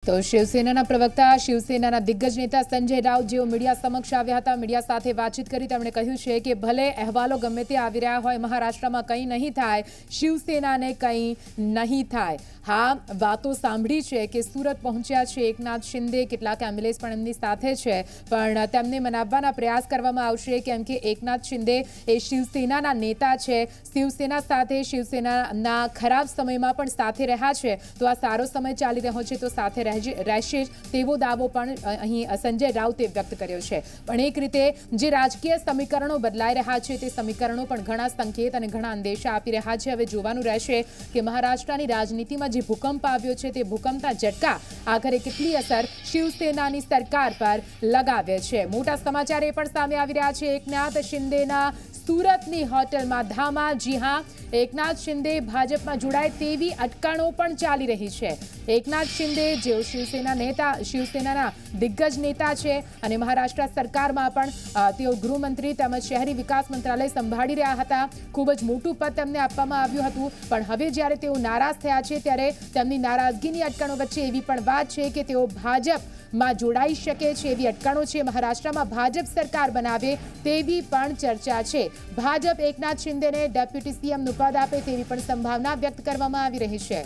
તો શિવસેનાના પ્રવક્તા શિવસેનાના દિગ્ગજ નેતા સંજય રાઉત જેઓ મીડિયા સમક્ષ આવ્યા હતા, મીડિયા સાથે વાતચીત કરી તેમણે કહ્યું છે કે ભલે અહેવાલો ગમે તે આવી રહ્યા હોય, મહારાષ્ટ્રમાં કંઈ નહીં થાય, શિવસેનાને કંઈ નહીં થાય। હા, વાતો સાંભળી છે કે સુરત પહોંચ્યા છે એકનાથ શિંદે, કેટલાક એમ્બ્યુલન્સ પણ એમની સાથે છે, પણ તેમને મનાવવાના પ્રયાસ કરવામાં આવશે કેમ કે એકનાથ શિંદે એ શિવસેનાના નેતા છે, શિવસેના સાથે શિવસેનાના ખરાબ સમયમાં પણ સાથે રહ્યા છે, તો આ સારો સમય ચાલી રહ્યો છે તો સાથે રહેશે તેવો દાવો પણ અહીં સંજય રાઉતે વ્યક્ત કર્યો છે। પણ એક રીતે જે રાજકીય સમીકરણો બદલાઈ રહ્યા છે તે સમીકરણો પણ ઘણા સંકેત અને ઘણા અંદેશા આપી રહ્યા છે। હવે જોવાનું રહેશે કે મહારાષ્ટ્રની રાજનીતિમાં જે ભૂકંપ આવ્યો છે તે ભૂકંપના ઝટકા આખરે કેટલી અસર શિવસેનાની સરકાર પર લગાવે છે। મોટા સમાચાર એ પણ સામે આવી રહ્યા છે એકનાથ શિંદેના સુરતની હોટલમાં ધામા। જી હા, એકનાથ શિંદે ભાજપમાં જોડાય તેવી અટકણો પણ ચાલી રહી છે। એકનાથ શિંદે જેઓ શિવસેનાના દિગ્ગજ નેતા છે અને મહારાષ્ટ્ર સરકારમાં પણ તેઓ ગૃહમંત્રી તેમજ શહેરી વિકાસ મંત્રાલય સંભાળી રહ્યા હતા, ખૂબ જ મોટું પદ તેમને આપવામાં આવ્યું હતું, પણ હવે જ્યારે તેઓ નારાજ થયા છે ત્યારે તેમની નારાજગીની અટકણો વચ્ચે એવી પણ વાત છે કે તેઓ ભાજપમાં જોડાઈ શકે છે એવી અટકણો છે। મહારાષ્ટ્રમાં ભાજપ સરકાર બનાવે તેવી પણ ચર્ચા છે। ભાજપ એકનાથ શિંદેને ડેપ્યુટી સીએમનું પદ આપે તેવી પણ સંભાવના વ્યક્ત કરવામાં આવી રહી છે।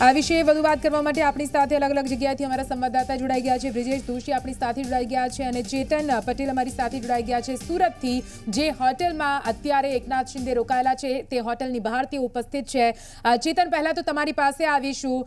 આ વિશે વધુ વાત કરવા માટે આપણી સાથે અલગ અલગ જગ્યાએથી અમારા સંવાદદાતા જોડાઈ ગયા છે। બ્રિજેશ દોશી આપણી સાથે જોડાઈ ગયા છે અને ચેતન પટેલ અમારી સાથે જોડાઈ ગયા છે સુરતથી, જે હોટલમાં અત્યારે એકનાથ શિંદે રોકાયેલા છે તે હોટલની બહાર તેઓ ઉપસ્થિત છે। ચેતન, પહેલા તો તમારી પાસે આવીશું।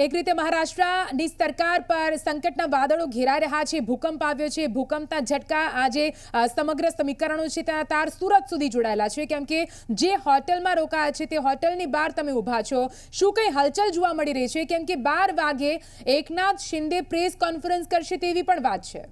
એક રીતે મહારાષ્ટ્રની સરકાર પર સંકટના વાદળો ઘેરાઈ રહ્યા છે, ભૂકંપ આવ્યો છે, ભૂકંપના ઝટકા આજે સમગ્ર સમીકરણો છે તેના તાર સુરત સુધી જોડાયેલા છે, કેમ કે જે હોટલમાં રોકાયા છે તે હોટલની બહાર તમે ઊભા છો, શું કંઈ હલચલ જોવા મળી રહી છે? કેમ કે 12 વાગે એકનાથ શિંદે પ્રેસ કોન્ફરન્સ કરશે તેવી પણ વાત છે।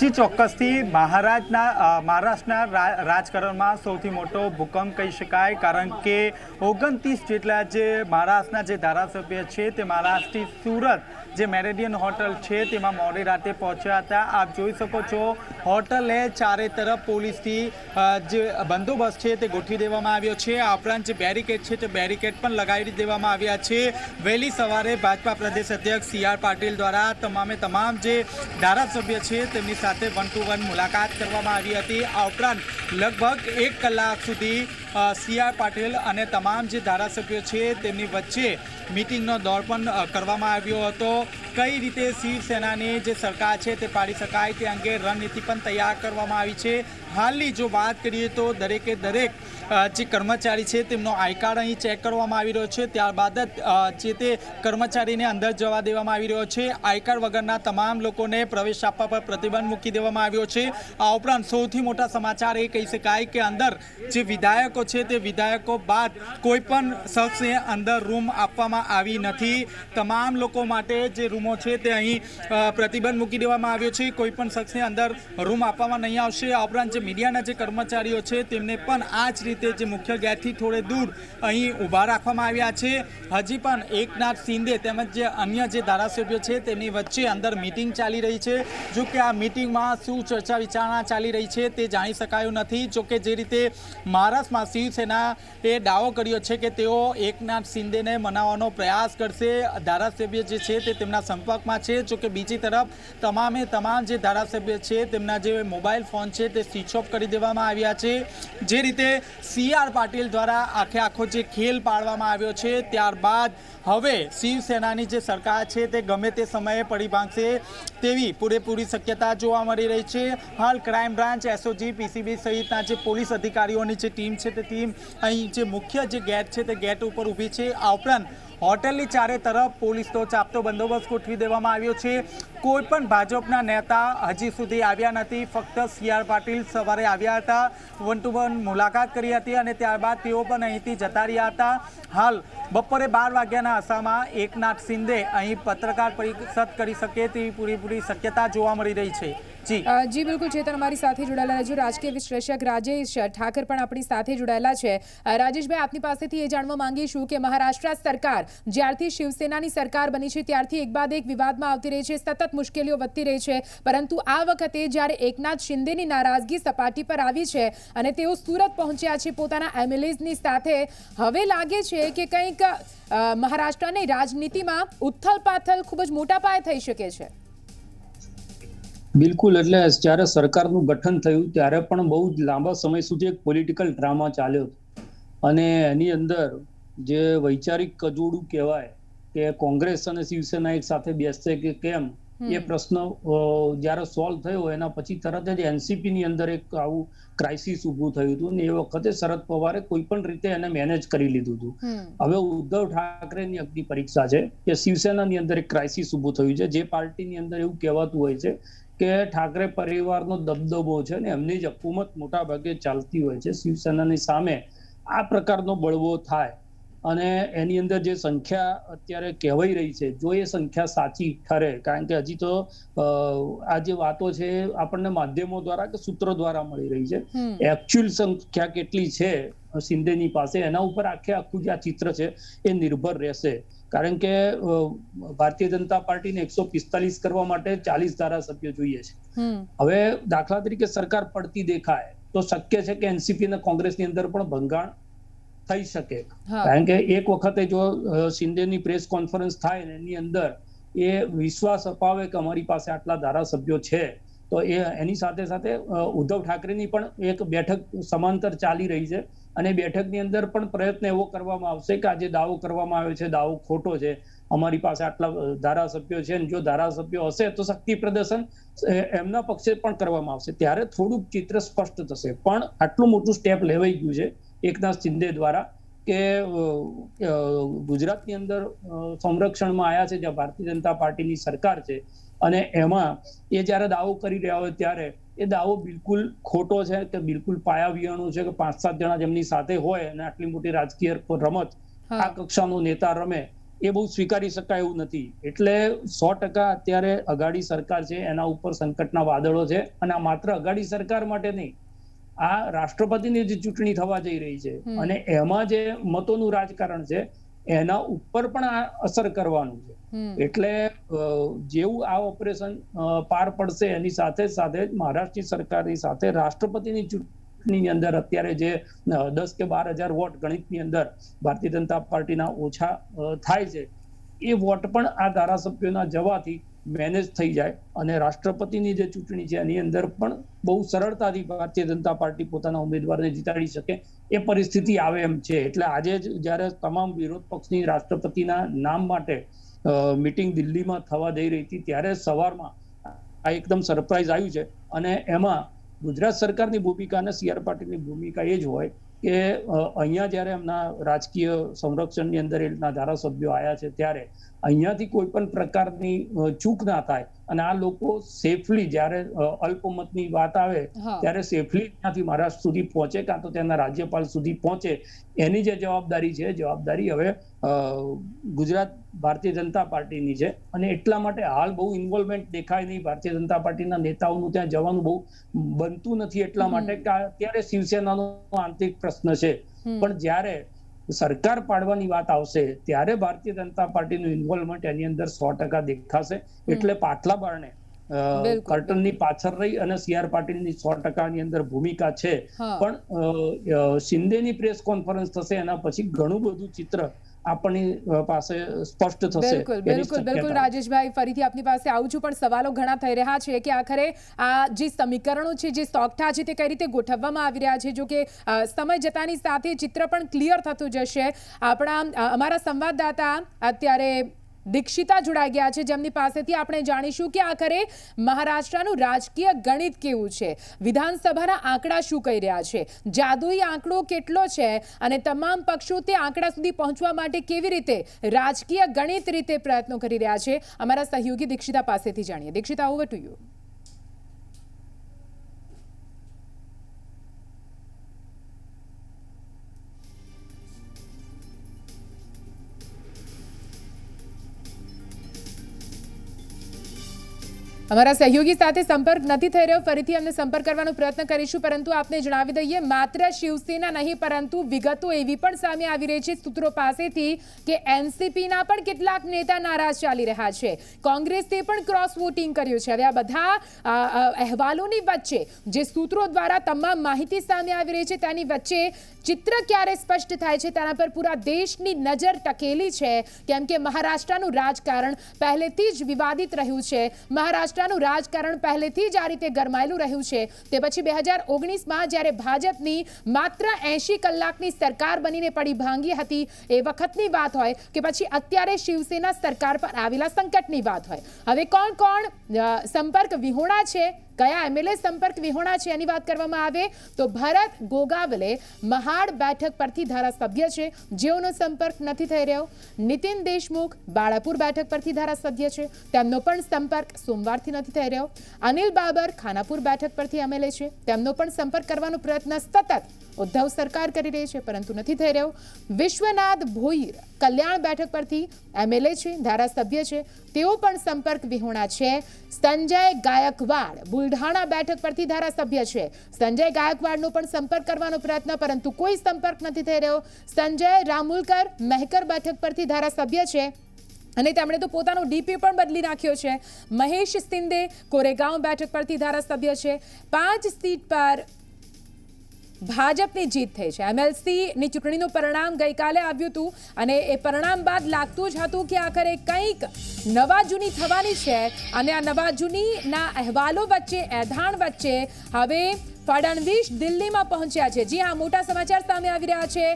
જી ચોક્કસથી મહારાષ્ટ્રના રાજકારણમાં સૌથી મોટો ભૂકંપ કહી શકાય, કારણ કે 29 જેટલા જે મહારાષ્ટ્રના જે ધારાસભ્ય છે તે મહારાષ્ટ્રથી સુરત જે મેરેડિયન હોટલ છે તેમાં મોડી રાતે પહોંચ્યા હતા। આપ જોઈ શકો છો હોટલે ચારે તરફ પોલીસથી જે બંદોબસ્ત છે તે ગોઠવી દેવામાં આવ્યો છે। આ ઉપરાંત જે બેરિકેડ છે તે બેરિકેડ પણ લગાવી દેવામાં આવ્યા છે। વહેલી સવારે ભાજપા પ્રદેશ અધ્યક્ષ CR પાટીલ દ્વારા તમામ જે ધારાસભ્ય છે તેમની સાથે 1-to-1 મુલાકાત કરવામાં આવી હતી। આ ઉપરાંત લગભગ 1 કલાક સુધી CR પાટીલ અને તમામ જે ધારાસભ્યો છે તેમની વચ્ચે મીટિંગનો દોર પણ કરવામાં આવ્યો હતો। કઈ રીતે શિવસેનાની જે સરકાર છે તે પાડી શકાય તે અંગે રણનીતિ પણ તૈયાર કરવામાં આવી છે। હાલની જો વાત કરીએ તો દરેકે દરેક જે કર્મચારી છે તેમનો આઈ કાર્ડ અહીં ચેક કરવામાં આવી રહ્યો છે, ત્યારબાદ જ જે તે કર્મચારીને અંદર જવા દેવામાં આવી રહ્યો છે। આઈ કાર્ડ વગરના તમામ લોકોને પ્રવેશ આપવા પર પ્રતિબંધ મૂકી દેવામાં આવ્યો છે। આ ઉપરાંત સૌથી મોટા સમાચાર એ કહી શકાય કે અંદર જે વિધાયકો છે તે વિધાયકો બાદ કોઈ પણ શખ્સને અંદર રૂમ આપવામાં આવી નથી। તમામ લોકો માટે જે રૂમો છે તે અહીં પ્રતિબંધ મૂકી દેવામાં આવ્યો છે, કોઈ પણ શખ્સને અંદર રૂમ આપવામાં નહીં આવશે। આ ઉપરાંત જે મીડિયાના જે કર્મચારીઓ છે તેમને પણ આ જ રીતે જે મુખ્ય ગેટથી થોડે દૂર અહીં ઊભા રાખવામાં આવ્યા છે। હજી પણ એકનાથ શિંદે તેમજ જે અન્ય જે ધારાસભ્યો છે તેમની વચ્ચે અંદર મીટિંગ ચાલી રહી છે। જો કે આ મીટિંગમાં શું ચર્ચા વિચારણા ચાલી રહી છે તે જાણી શકાયું નથી। જો કે જે રીતે મહારાષ્ટ્રમાં શિવસેનાએ દાવો કર્યો છે કે તેઓ એકનાથ શિંદેને મનાવવાનો પ્રયાસ કરશે, ધારાસભ્ય જે છે તે તેમના સંપર્કમાં છે। જો કે બીજી તરફ તમામ જે ધારાસભ્ય છે તેમના જે મોબાઈલ ફોન છે તે સ્વિચ ઓફ કરી દેવામાં આવ્યા છે। જે રીતે CR પાટીલ દ્વારા આખો જે ખેલ પાડવામાં આવ્યો છે, ત્યારબાદ હવે શિવસેનાની જે સરકાર છે તે ગમે તે સમયે પડી ભાંગશે તેવી પૂરેપૂરી શક્યતા જોવા મળી રહી છે। હાલ ક્રાઇમ બ્રાન્ચ, SOG, PCB સહિતના જે પોલીસ અધિકારીઓની જે ટીમ છે તે ટીમ અહીં જે મુખ્ય જે ગેટ છે તે ગેટ ઉપર ઊભી છે। આ ઉપરાંત હોટલની ચારે તરફ પોલીસનો ચાપતો બંદોબસ્ત ગોઠવી દેવામાં આવ્યો છે। કોઈ પણ ભાજપના નેતા હજી સુધી આવ્યા નથી, ફક્ત CR પાટીલ સવારે આવ્યા હતા, 1-to-1 મુલાકાત કરી હતી અને ત્યારબાદ તેઓ પણ અહીંથી જતા રહ્યા હતા। હાલ બપોરે 12 વાગ્યાના અરસામાં એકનાથ શિંદે અહીં પત્રકાર પરિષદ કરી શકે તેવી પૂરેપૂરી શક્યતા જોવા મળી રહી છે। જી બિલકુલ ચેતન અમારી સાથે જોડાયેલા રહેજો. રાજકીય વિશ્લેષક રાજેશ ઠાકર પણ આપણી સાથે જોડાયેલા છે. રાજેશભાઈ, આપની પાસેથી એ જાણવા માંગીશું કે મહારાષ્ટ્ર સરકાર જ્યારથી શિવસેનાની સરકાર બની છે ત્યારથી એક બાદ એક વિવાદમાં આવતી રહી છે, સતત મુશ્કેલીઓ વધતી રહી છે, પરંતુ આ વખતે જ્યારે એકનાથ શિંદેની નારાજગી સપાટી પર આવી છે અને તેઓ સુરત પહોંચ્યા છે પોતાના એમએલએઝની સાથે, હવે લાગે છે કે કંઈક મહારાષ્ટ્રની રાજનીતિમાં ઉથલ-પાથલ ખૂબ જ મોટા પાયે થઈ શકે છે. બિલકુલ, એટલે જ્યારે સરકારનું ગઠન થયું ત્યારે પણ બહુ જ લાંબા સમય સુધી એક પોલિટિકલ ડ્રામા ચાલ્યો હતો અને એની અંદર જે વૈચારિક કજોડું કહેવાય કે કોંગ્રેસ અને શિવસેના એક સાથે બેસશે કે કેમ, એ પ્રશ્ન જ્યારે સોલ્વ થયો એના પછી તરત જ એનસીપી ની અંદર એક આવું ક્રાઇસિસ ઊભું થયું હતું ને એ વખતે શરદ પવારે કોઈ પણ રીતે એને મેનેજ કરી લીધું હતું. હવે ઉદ્ધવ ઠાકરેની અગ્નિ પરીક્ષા છે કે શિવસેનાની અંદર એક ક્રાઇસિસ ઊભું થયું છે. જે પાર્ટીની અંદર એવું કહેવાતું હોય છે કે ઠાકરે પરિવારનો દબદબો છે ને એમની જ હકુમત મોટા ભાગે ચાલતી હોય છે, શિવસેનાની સામે આ પ્રકારનો બળવો થાય અને એની અંદર જે સંખ્યા અત્યારે કહેવાઈ રહી છે, જો એ સંખ્યા સાચી ઠરે, કારણ કે હજી તો આ જે વાતો છે આપણને માધ્યમો દ્વારા કે સૂત્રો દ્વારા મળી રહી છે, એકચ્યુઅલ સંખ્યા કેટલી છે શિંદેની પાસે એના ઉપર આખું જે આ ચિત્ર છે એ નિર્ભર રહેશે. કારણ કે ભારતીય જનતા પાર્ટીને 145 કરવા માટે 40 ધારાસભ્યો જોઈએ છે. હવે દાખલા તરીકે સરકાર પડતી દેખાય તો શક્ય છે કે એનસીપી અને કોંગ્રેસની અંદર પણ ભંગાણ થઈ શકે, કારણ કે એક વખતે જો શિંદેની પ્રેસ કોન્ફરન્સ થાય ને એની અંદર એ વિશ્વાસ અપાવે કે અમારી પાસે આટલા ધારાસભ્યો છે, તો એની સાથે સાથે ઉદ્ધવ ઠાકરેની પણ એક બેઠક સમાંતર ચાલી રહી છે અને બેઠકની અંદર પણ પ્રયત્ન એવો કરવામાં આવશે કે આજે દાવો કરવામાં આવ્યો છે દાવો ખોટો છે, અમારી પાસે આટલા ધારાસભ્યો છે, જો ધારાસભ્યો હશે તો શક્તિ પ્રદર્શન એમના પક્ષે પણ કરવામાં આવશે, ત્યારે થોડુંક ચિત્ર સ્પષ્ટ થશે. પણ આટલું મોટું સ્ટેપ લેવાઈ ગયું છે એકનાથ શિંદે દ્વારા કે ગુજરાતની અંદર સંરક્ષણમાં આવ્યા છે જ્યાં ભારતીય જનતા પાર્ટીની સરકાર છે અને એમાં એ જ્યારે દાવો કરી રહ્યા હોય ત્યારે એ દાવો બિલકુલ ખોટો છે કે બિલકુલ પાયાવિયાણું છે કે 5-7 જણા જેમની સાથે હોય અને આટલી મોટી રાજકીય રમત આ કક્ષાનો નેતા રમે એ બહુ સ્વીકારી શકાય એવું નથી. એટલે 100% અત્યારે અઘાડી સરકાર છે એના ઉપર સંકટના વાદળો છે અને આ માત્ર અઘાડી સરકાર માટે નહીં, આ રાષ્ટ્રપતિની જે ચૂંટણી થવા જઈ રહી છે અને એમાં જે મતોનું રાજકારણ છે એના ઉપર પણ આ અસર કરવાનું છે. એટલે જેવું આ ઓપરેશન પાર પડશે એની સાથે સાથે મહારાષ્ટ્રની સરકારની સાથે રાષ્ટ્રપતિની ચૂંટણીની અંદર અત્યારે જે 10 કે 12 હજાર વોટ ગણિતની અંદર ભારતીય જનતા પાર્ટીના ઓછા થાય છે, એ વોટ પણ આ ધારાસભ્યોના જવાથી મેનેજ થઈ જાય અને રાષ્ટ્રપતિની જે ચૂંટણી છે એની અંદર પણ બહુ સરળતાથી ભારતીય જનતા પાર્ટી પોતાના ઉમેદવારને જીતાડી શકે એ પરિસ્થિતિ આવે એમ છે. એટલે આજે જ્યારે તમામ વિરોધ પક્ષની રાષ્ટ્રપતિના નામ માટે મીટિંગ દિલ્હીમાં થવા જઈ રહી હતી ત્યારે સવારમાં આ એકદમ સરપ્રાઈઝ આવ્યું છે અને એમાં ગુજરાત સરકારની ભૂમિકા અને CR પાટીલની ભૂમિકા એ જ હોય કે અહીંયા જ્યારે એમના રાજકીય સંરક્ષણની અંદર એના ધારાસભ્યો આવ્યા છે ત્યારે અહીંયાથી કોઈ પણ પ્રકારની ચૂક ના થાય અને આ લોકો સેફલી જ્યારે અલ્પમતની વાત આવે ત્યારે સેફલી ત્યાંથી મહારાષ્ટ્ર સુધી પહોંચે કાં તો તેના રાજ્યપાલ સુધી પહોંચે, એની જે જવાબદારી છે જવાબદારી હવે ગુજરાત ભારતીય જનતા પાર્ટીની છે અને એટલા માટે હાલ બહુ ઇન્વોલ્વમેન્ટ દેખાય નહીં ભારતીય જનતા પાર્ટીના નેતાઓનું ત્યાં જવાનું બહુ બનતું નથી, એટલા માટે કે અત્યારે શિવસેનાનો આંતરિક પ્રશ્ન છે. પણ જ્યારે સરકાર પાડવાની વાત આવશે ત્યારે ભારતીય જનતા પાર્ટીનું ઇન્વોલ્વમેન્ટ એની અંદર 100% દેખાશે. એટલે પાછલા બારણે કર્ટનની પાછળ રહી અને CR પાટીલની 100% ની અંદર ભૂમિકા છે, પણ શિંદેની પ્રેસ કોન્ફરન્સ થશે એના પછી ઘણું બધું ચિત્ર આપણી પાસે સ્પષ્ટ થશે. બિલકુલ રાજેશભાઈ, ફરીથી આપની પાસે આવું છું, પણ સવાલો ઘણા થઈ રહ્યા છે કે આખરે આ જે સમીકરણો છે જે સોગઠા છે તે કઈ રીતે ગોઠવવામાં આવી રહ્યા છે. જો કે સમય જતાની સાથે ચિત્ર પણ ક્લિયર થતું જશે. અમારા સંવાદદાતા અત્યારે દીક્ષિતા જોડાઈ ગયા છે જેમની પાસેથી આપણે જાણીશું કે આખરે મહારાષ્ટ્રનું રાજકીય ગણિત કેવું છે, વિધાનસભાના આંકડા શું કહી રહ્યા છે, જાદુઈ આંકડો કેટલો છે અને તમામ પક્ષો તે આંકડા સુધી પહોંચવા માટે કેવી રીતે રાજકીય ગણિત રીતે પ્રયત્નો કરી રહ્યા છે. અમારા સહયોગી દીક્ષિતા પાસેથી જાણીએ. Dikshita, over to you. અમારા સહયોગી સાથે સંપર્ક નથી થઈ રહ્યો, ફરીથી અમને સંપર્ક કરવાનો પ્રયત્ન કરીશું, પરંતુ આપને જણાવી દઈએ માત્ર શિવસેના નહીં પરંતુ વિગતો એવી પણ સામે આવી રહી છે સૂત્રો પાસેથી કે એનસીપીના પણ કેટલાક નેતા નારાજ ચાલી રહ્યા છે, કોંગ્રેસે પણ ક્રોસ વોટિંગ કર્યું છે। હવે આ બધા અહેવાલોની વચ્ચે જે સૂત્રો દ્વારા તમામ માહિતી સામે આવી રહી છે તેની વચ્ચે ચિત્ર ક્યારે સ્પષ્ટ થાય છે તેના પર પૂરા દેશની નજર ટકેલી છે, કેમ કે મહારાષ્ટ્રનું રાજકારણ પહેલેથી જ વિવાદિત રહ્યું છે, મહારાષ્ટ્રનું રાજકારણ પહેલેથી જ આ રીતે ગરમાયેલું રહ્યું છે। તે પછી 2019માં જ્યારે ભાજપની માત્ર 80 કલાકની સરકાર બનીને પડી ભાંગી હતી એ વખતની વાત હોય કે પછી અત્યારે શિવસેના સરકાર પર આવેલા સંકટની વાત હોય, હવે કોણ કોણ સંપર્ક વિહોણા છે, કયા એમએલએ સંપર્ક વિહોણા છે એની વાત કરવામાં આવે તો ભરત ગોગાવલે મહાડ બેઠક પરથી ધારાસભ્ય છે જેઓનો સંપર્ક નથી થઈ રહ્યો, નીતિન દેશમુખ બાળાપુર બેઠક પરથી ધારાસભ્ય છે તેમનો પણ સંપર્ક સોમવારથી નથી થઈ રહ્યો, અનિલ બાબર ખાનાપુર બેઠક પરથી એમએલએ છે તેમનો પણ સંપર્ક કરવાનો પ્રયત્ન સતત ઉદ્ધવ સરકાર કરી રહી છે પરંતુ નથી થઈ રહ્યો, વિશ્વનાથ ભોઈર કલ્યાણ બેઠક પરથી એમએલએ છે ધારાસભ્ય છે તેઓ પણ સંપર્ક વિહોણા છે, સંજય ગાયકવાડ બુલઢાણા બેઠક પરથી ધારાસભ્ય છે, સંજય ગાયકવાડનો પણ સંપર્ક કરવાનો પ્રયત્ન પરંતુ કોઈ સંપર્ક નથી થઈ રહ્યો, સંજય રામુલકર મહેકર બેઠક પરથી ધારાસભ્ય છે અને તેમણે તો પોતાનો ડીપી પણ બદલી નાખ્યો છે, મહેશ શિંદે કોરેગાંવ બેઠક પરથી ધારાસભ્ય છે, 5 સીટ પર ભાજપની જીત થઈ છે। એમએલસીની ચૂંટણીનું પરિણામ ગઈકાલે આવ્યું હતું અને એ પરિણામ બાદ લાગતું જ હતું કે આખરે કંઈક નવા જૂની થવાની છે અને આ નવા જૂનીના અહેવાલો વચ્ચે એધાણ વચ્ચે હવે ફડણવીસ દિલ્હીમાં પહોંચ્યા છે। જી હા, મોટા સમાચાર સામે આવી રહ્યા છે,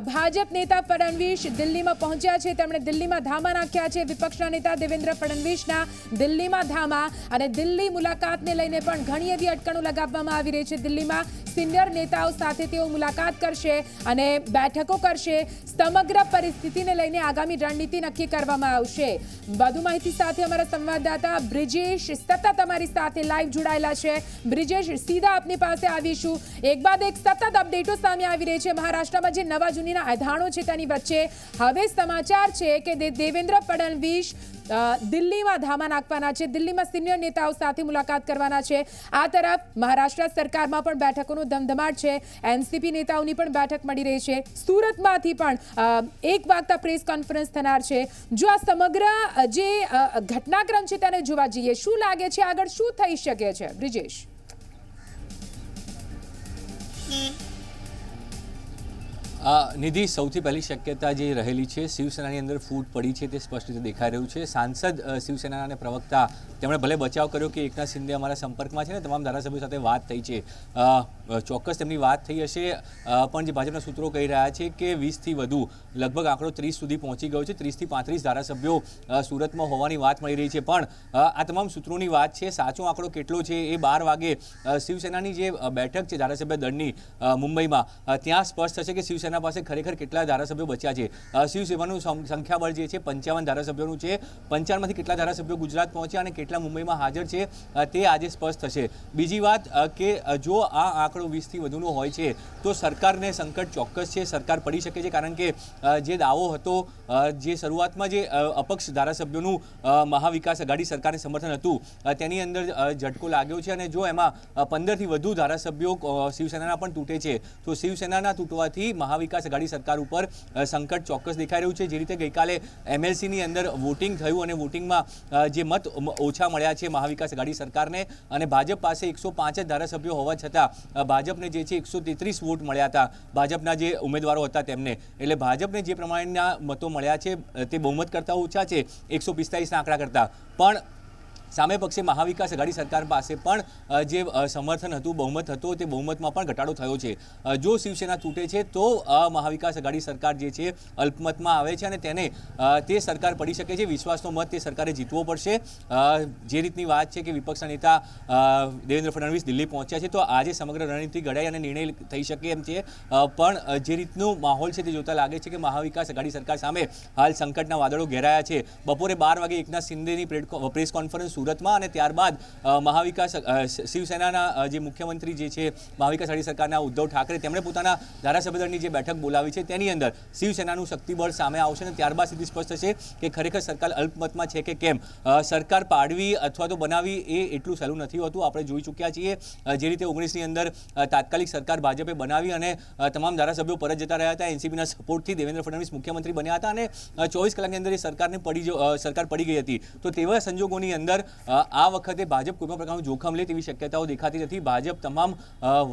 ભાજપ નેતા ફડણવીસ દિલ્હીમાં પહોંચ્યા છે, તેમણે દિલ્હીમાં ધામા નાખ્યા છે, વિપક્ષના નેતા દેવેન્દ્ર ફડણવીસના દિલ્હીમાં ધામા અને દિલ્હી મુલાકાતને લઈને પણ ઘણી એવી અટકણો લગાવવામાં આવી રહી છે, દિલ્હીમાં સિનિયર નેતાઓ સાથે તેઓ મુલાકાત કરશે અને બેઠકો કરશે, સમગ્ર પરિસ્થિતિને લઈને આગામી રણનીતિ નક્કી કરવામાં આવશે। વધુ માહિતી સાથે અમારા સંવાદદાતા બ્રિજેશ સતત અમારી સાથે લાઈવ જોડાયેલા છે। બ્રિજેશ, સીધા આપની પાસે આવીશું, એક બાદ એક સતત અપડેટો સામે આવી રહી છે, મહારાષ્ટ્રમાં જે નવા જૂનીના એધાણો છે તેની વચ્ચે હવે સમાચાર છે કે દેવેન્દ્ર ફડણવીસ દિલ્હીમાં ધામા નાખવાના છે, દિલ્હીમાં સિનિયર નેતાઓ સાથે મુલાકાત કરવાના છે, આ તરફ મહારાષ્ટ્ર સરકારમાં પણ બેઠકોનો ધમધમાટ છે, એનસીપી નેતાઓની પણ બેઠક મળી રહી છે, સુરતમાંથી પણ 1 વાગતા પ્રેસ કોન્ફરન્સ થનાર છે। જો આ સમગ્ર જે ઘટનાક્રમ છે તેને જોવા જઈએ, શું લાગે છે આગળ શું થઈ શકે છે બ્રિજેશ? નિધિ, સૌથી પહેલી શક્યતા જે રહેલી છે શિવસેનાની અંદર ફૂટ પડી છે તે સ્પષ્ટ રીતે દેખાઈ રહ્યું છે। સાંસદ શિવસેનાના પ્રવક્તા તેમણે ભલે બચાવ કર્યો કે એકનાથ શિંદે અમારા સંપર્કમાં છે ને તમામ ધારાસભ્યો સાથે વાત થઈ છે, ચોક્કસ તેમની વાત થઈ હશે, પણ જે ભાજપના સૂત્રો કહી રહ્યા છે કે 20થી વધુ લગભગ આંકડો 30 સુધી પહોંચી ગયો છે, 30થી 35 ધારાસભ્યો સુરતમાં હોવાની વાત મળી રહી છે, પણ આ તમામ સૂત્રોની વાત છે, સાચો આંકડો કેટલો છે એ 12 વાગે શિવસેનાની જે બેઠક છે ધારાસભ્ય દળની મુંબઈમાં ત્યાં સ્પષ્ટ થશે કે શિવસેના પાસે ખરેખર કેટલા ધારાસભ્યો બચ્યા છે। શિવસેનાનું સંખ્યાબળ જે છે 55 ધારાસભ્યોનું છે, 55માંથી કેટલા ધારાસભ્યો ગુજરાત પહોંચ્યા અને કેટલા મુંબઈમાં હાજર છે તે આજે સ્પષ્ટ થશે। બીજી વાત કે જો આ આંકડો 20થી વધુનો હોય છે તો સરકારને સંકટ ચોક્કસ છે, સરકાર પડી શકે છે, કારણ કે જે દાવો હતો, જે શરૂઆતમાં જે અપક્ષ ધારાસભ્યોનું મહાવિકાસ આઘાડી સરકારને સમર્થન હતું તેની અંદર ઝટકો લાગ્યો છે અને જો એમાં 15થી વધુ ધારાસભ્યો શિવસેનાના પણ તૂટે છે તો શિવસેનાના તૂટવાથી મહાવિકાસ આઘાડી સરકાર ઉપર સંકટ ચોક્કસ દેખાઈ રહ્યું છે। જે રીતે ગઈકાલે એમએલસીની અંદર વોટિંગ થયું અને વોટિંગમાં જે મત ઓછા મળ્યા છે મહાવિકાસ આઘાડી સરકારને અને ભાજપ પાસે 105 જ ધારાસભ્યો હોવા છતાં ભાજપને જે છે 133 વોટ મળ્યા હતા ભાજપના જે ઉમેદવારો હતા તેમને, એટલે ભાજપને જે પ્રમાણેના મતો મળ્યા છે તે બહુમત કરતાં ઓછા છે 145ના આંકડા કરતાં, પણ સામે પક્ષે મહાવિકાસ આઘાડી સરકાર પાસે પણ જે સમર્થન હતું, બહુમત હતો, તે બહુમતમાં પણ ઘટાડો થયો છે। જો શિવસેના તૂટે છે તો મહાવિકાસ આઘાડી સરકાર જે છે અલ્પમતમાં આવે છે અને તેને તે સરકાર પડી શકે છે, વિશ્વાસનો મત તે સરકારે જીતવો પડશે। જે રીતની વાત છે કે વિપક્ષના નેતા દેવેન્દ્ર ફડણવીસ દિલ્હી પહોંચ્યા છે તો આજે સમગ્ર રણનીતિ ઘડાઈ અને નિર્ણય થઈ શકે એમ છે, પણ જે રીતનો માહોલ છે તે જોતા લાગે છે કે મહાવિકાસ આઘાડી સરકાર સામે હાલ સંકટના વાદળો ઘેરાયા છે। બપોરે 12 વાગે એકનાથ શિંદેની પ્રેસ કોન્ફરન્સ સુરતમાં અને ત્યારબાદ મહાવિકાસ શિવસેનાના જે મુખ્યમંત્રી જે છે મહાવિકાસ આઘાડી સરકારના ઉદ્ધવ ઠાકરે તેમણે પોતાના ધારાસભ્યદળની જે બેઠક બોલાવી છે તેની અંદર શિવસેનાનું શક્તિબળ સામે આવશે અને ત્યારબાદ સીધી સ્પષ્ટ થશે કે ખરેખર સરકાર અલ્પમતમાં છે કે કેમ. સરકાર પાડવી અથવા તો બનાવવી એ એટલું સહેલું નથી હોતું. આપણે જોઈ ચૂક્યા છીએ જે રીતે 19ની અંદર તાત્કાલિક સરકાર ભાજપે બનાવી અને તમામ ધારાસભ્યો પરત જતા રહ્યા હતા. એનસીપીના સપોર્ટથી દેવેન્દ્ર ફડણવીસ મુખ્યમંત્રી બન્યા હતા અને 24 કલાકની અંદર એ સરકાર પડી ગઈ હતી. તો તેવા સંજોગોની અંદર આ વખતે ભાજપ કોઈ પણ પ્રકારનું જોખમ લે તેવી શક્યતાઓ દેખાતી નથી. ભાજપ તમામ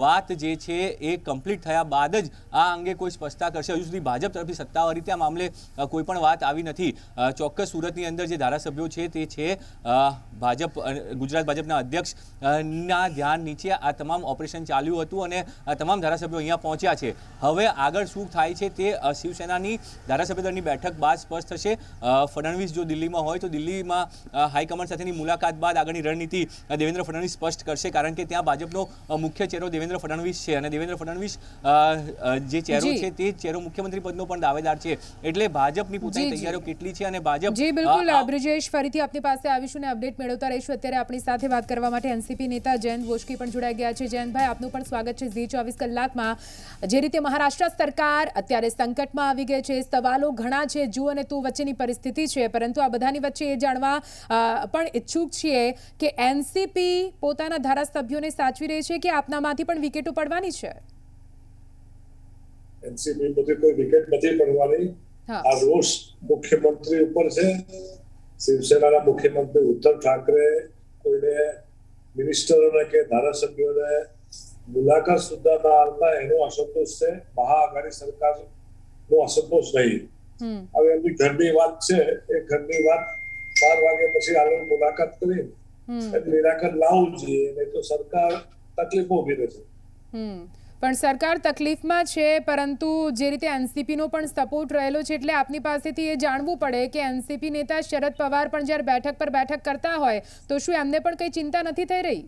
વાત જે છે એ કમ્પ્લીટ થયા બાદ જ આ અંગે કોઈ સ્પષ્ટતા કરશે. હજુ સુધી ભાજપ તરફથી સત્તાવાર રીતે આ મામલે કોઈ પણ વાત આવી નથી. ચોક્કસ સુરતની અંદર જે ધારાસભ્યો છે તે છે ગુજરાત ભાજપના અધ્યક્ષ ના ધ્યાન નીચે આ તમામ ઓપરેશન ચાલ્યું હતું અને તમામ ધારાસભ્યો અહીંયા પહોંચ્યા છે. હવે આગળ શું થાય છે તે શિવસેનાની ધારાસભ્યદળની બેઠક બાદ સ્પષ્ટ થશે. ફડણવીસ જો દિલ્હીમાં હોય તો દિલ્હીમાં હાઈકમાન્ડ સાથેની મુલાકાત બાદ આગળની રણનીતિ દેવેન્દ્ર ફડણવીસ સ્પષ્ટ કરશે, કારણ કે ત્યાં ભાજપનો મુખ્ય ચહેરો દેવેન્દ્ર ફડણવીસ છે અને દેવેન્દ્ર ફડણવીસ જે ચહેરો છે તે ચહેરો મુખ્યમંત્રી પદનો પણ દાવેદાર છે. એટલે ભાજપની પોતાની તૈયારીઓ કેટલી છે અને ભાજપ જી બિલકુલ બ્રિજેશ, ફરીથી આપની પાસે આવીશું અને અપડેટ મેળવતા રહીશું. અત્યારે આપણી સાથે વાત કરવા માટે એનસીપી નેતા જયંત બોશકી પણ જોડાઈ ગયા છે. જયંતભાઈ, આપનું પણ સ્વાગત છે ઝી 24 કલાકમાં. જે રીતે મહારાષ્ટ્ર સરકાર અત્યારે સંકટમાં આવી ગઈ છે, સવાલો ઘણા છે, જુઓ અને તું વચ્ચેની પરિસ્થિતિ છે, પરંતુ આ બધાની વચ્ચે એ જાણવા પણ ઈચ્છુક છીએ કે એનસીપી પોતાના ધારાસભ્યોને સાચવી રહી છે કે આપનામાંથી પણ વિકેટો પડવાની છે? એનસીપી બધી કોઈ વિકેટ નથી પડવાની. આ રોષ મુખ્યમંત્રી ઉપર છે. શિવસેનાના મુખ્યમંત્રી ઉદ્ધવ ઠાકરે કોઈને મિનિસ્ટરોને કે ધારાસભ્યોને મુલાકાત સુદ્ધા ના આવતા એનો અસંતોષ છે. મહાઆઘાડી સરકારનો અસંતોષ નહીં. હવે એમની ઘરની વાત છે, એ ઘરની વાત 12 વાગ્યા પછી આગળ મુલાકાત કરી નિરાકરણ લાવવું જોઈએ, નહીં તો સરકાર તકલીફો ઉભી રહેશે. પણ સરકાર તકલીફમાં છે, પરંતુ જે રીતે એનસીપીનો પણ સપોર્ટ રહેલો છે, એટલે આપની પાસેથી એ જાણવું પડે કે એનસીપી નેતા શરદ પવાર પણ જ્યારે બેઠક પર બેઠક કરતા હોય તો શું એમને પણ કઈ ચિંતા નથી થઈ રહી?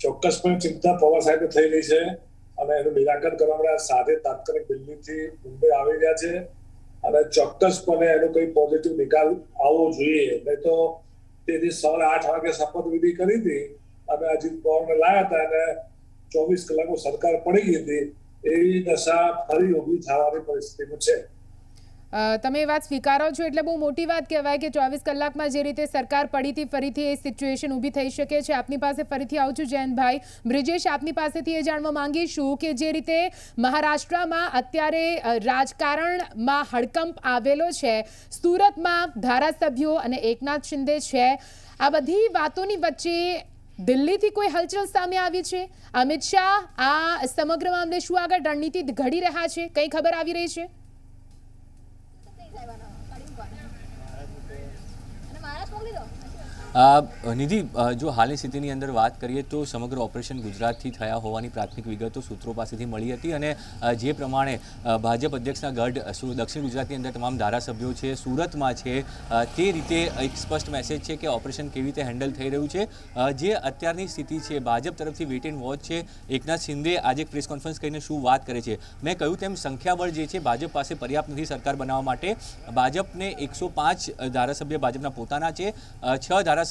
ચોક્કસપણે ચિંતા પવાર સાહેબ થઈ રહી છે અને એનું નિરાકરણ કરવા માટે સાથે તાત્કાલિક દિલ્હીથી મુંબઈ આવી રહ્યા છે અને ચોક્કસપણે એનો કોઈ પોઝિટિવ નિકાલ આવવો જોઈએ. નહીં તો તેથી સવારે 8 વાગે શપથવિધિ કરી હતી અને અજીત પવારને લાયા હતા અને 24 કલાકમાં સરકાર પડી ગઈ હતી. એવી દશા ફરી ઊભી થવાની પરિસ્થિતિમાં છે. તમે એ વાત સ્વીકારો છો? એટલે બહુ મોટી વાત કહેવાય કે 24 કલાકમાં જે રીતે સરકાર પડી હતી ફરીથી એ સિચ્યુએશન ઊભી થઈ શકે છે. આપની પાસે ફરીથી આવું છું જયંતભાઈ. બ્રિજેશ, આપની પાસેથી એ જાણવા માંગીશું કે જે રીતે મહારાષ્ટ્રમાં અત્યારે રાજકારણમાં હડકંપ આવેલો છે, સુરતમાં ધારાસભ્યો અને એકનાથ શિંદે છે, આ બધી વાતોની વચ્ચે દિલ્હીથી કોઈ હલચલ સામે આવી છે? અમિત શાહ આ સમગ્ર મામલે શું આગળ રણનીતિ ઘડી રહ્યા છે? કઈ ખબર આવી રહી છે? નિધિ, જો હાલની સ્થિતિની અંદર વાત કરીએ તો સમગ્ર ઓપરેશન ગુજરાતથી થયા હોવાની પ્રાથમિક વિગતો સૂત્રો પાસેથી મળી હતી અને જે પ્રમાણે ભાજપ અધ્યક્ષના ગઢ દક્ષિણ ગુજરાતની અંદર તમામ ધારાસભ્યો છે, સુરતમાં છે, તે રીતે એક સ્પષ્ટ મેસેજ છે કે ઓપરેશન કેવી રીતે હેન્ડલ થઈ રહ્યું છે. જે અત્યારની સ્થિતિ છે, ભાજપ તરફથી વેઇટ એન્ડ વોચ છે. એકનાથ શિંદે આજે એક પ્રેસ કોન્ફરન્સ કરીને શું વાત કરે છે? મેં કહ્યું તેમ સંખ્યાબળ જે છે ભાજપ પાસે પર્યાપ્ત નથી સરકાર બનાવવા માટે. ભાજપને 105 ધારાસભ્ય ભાજપના પોતાના છે, 6 ધારાસભ્યો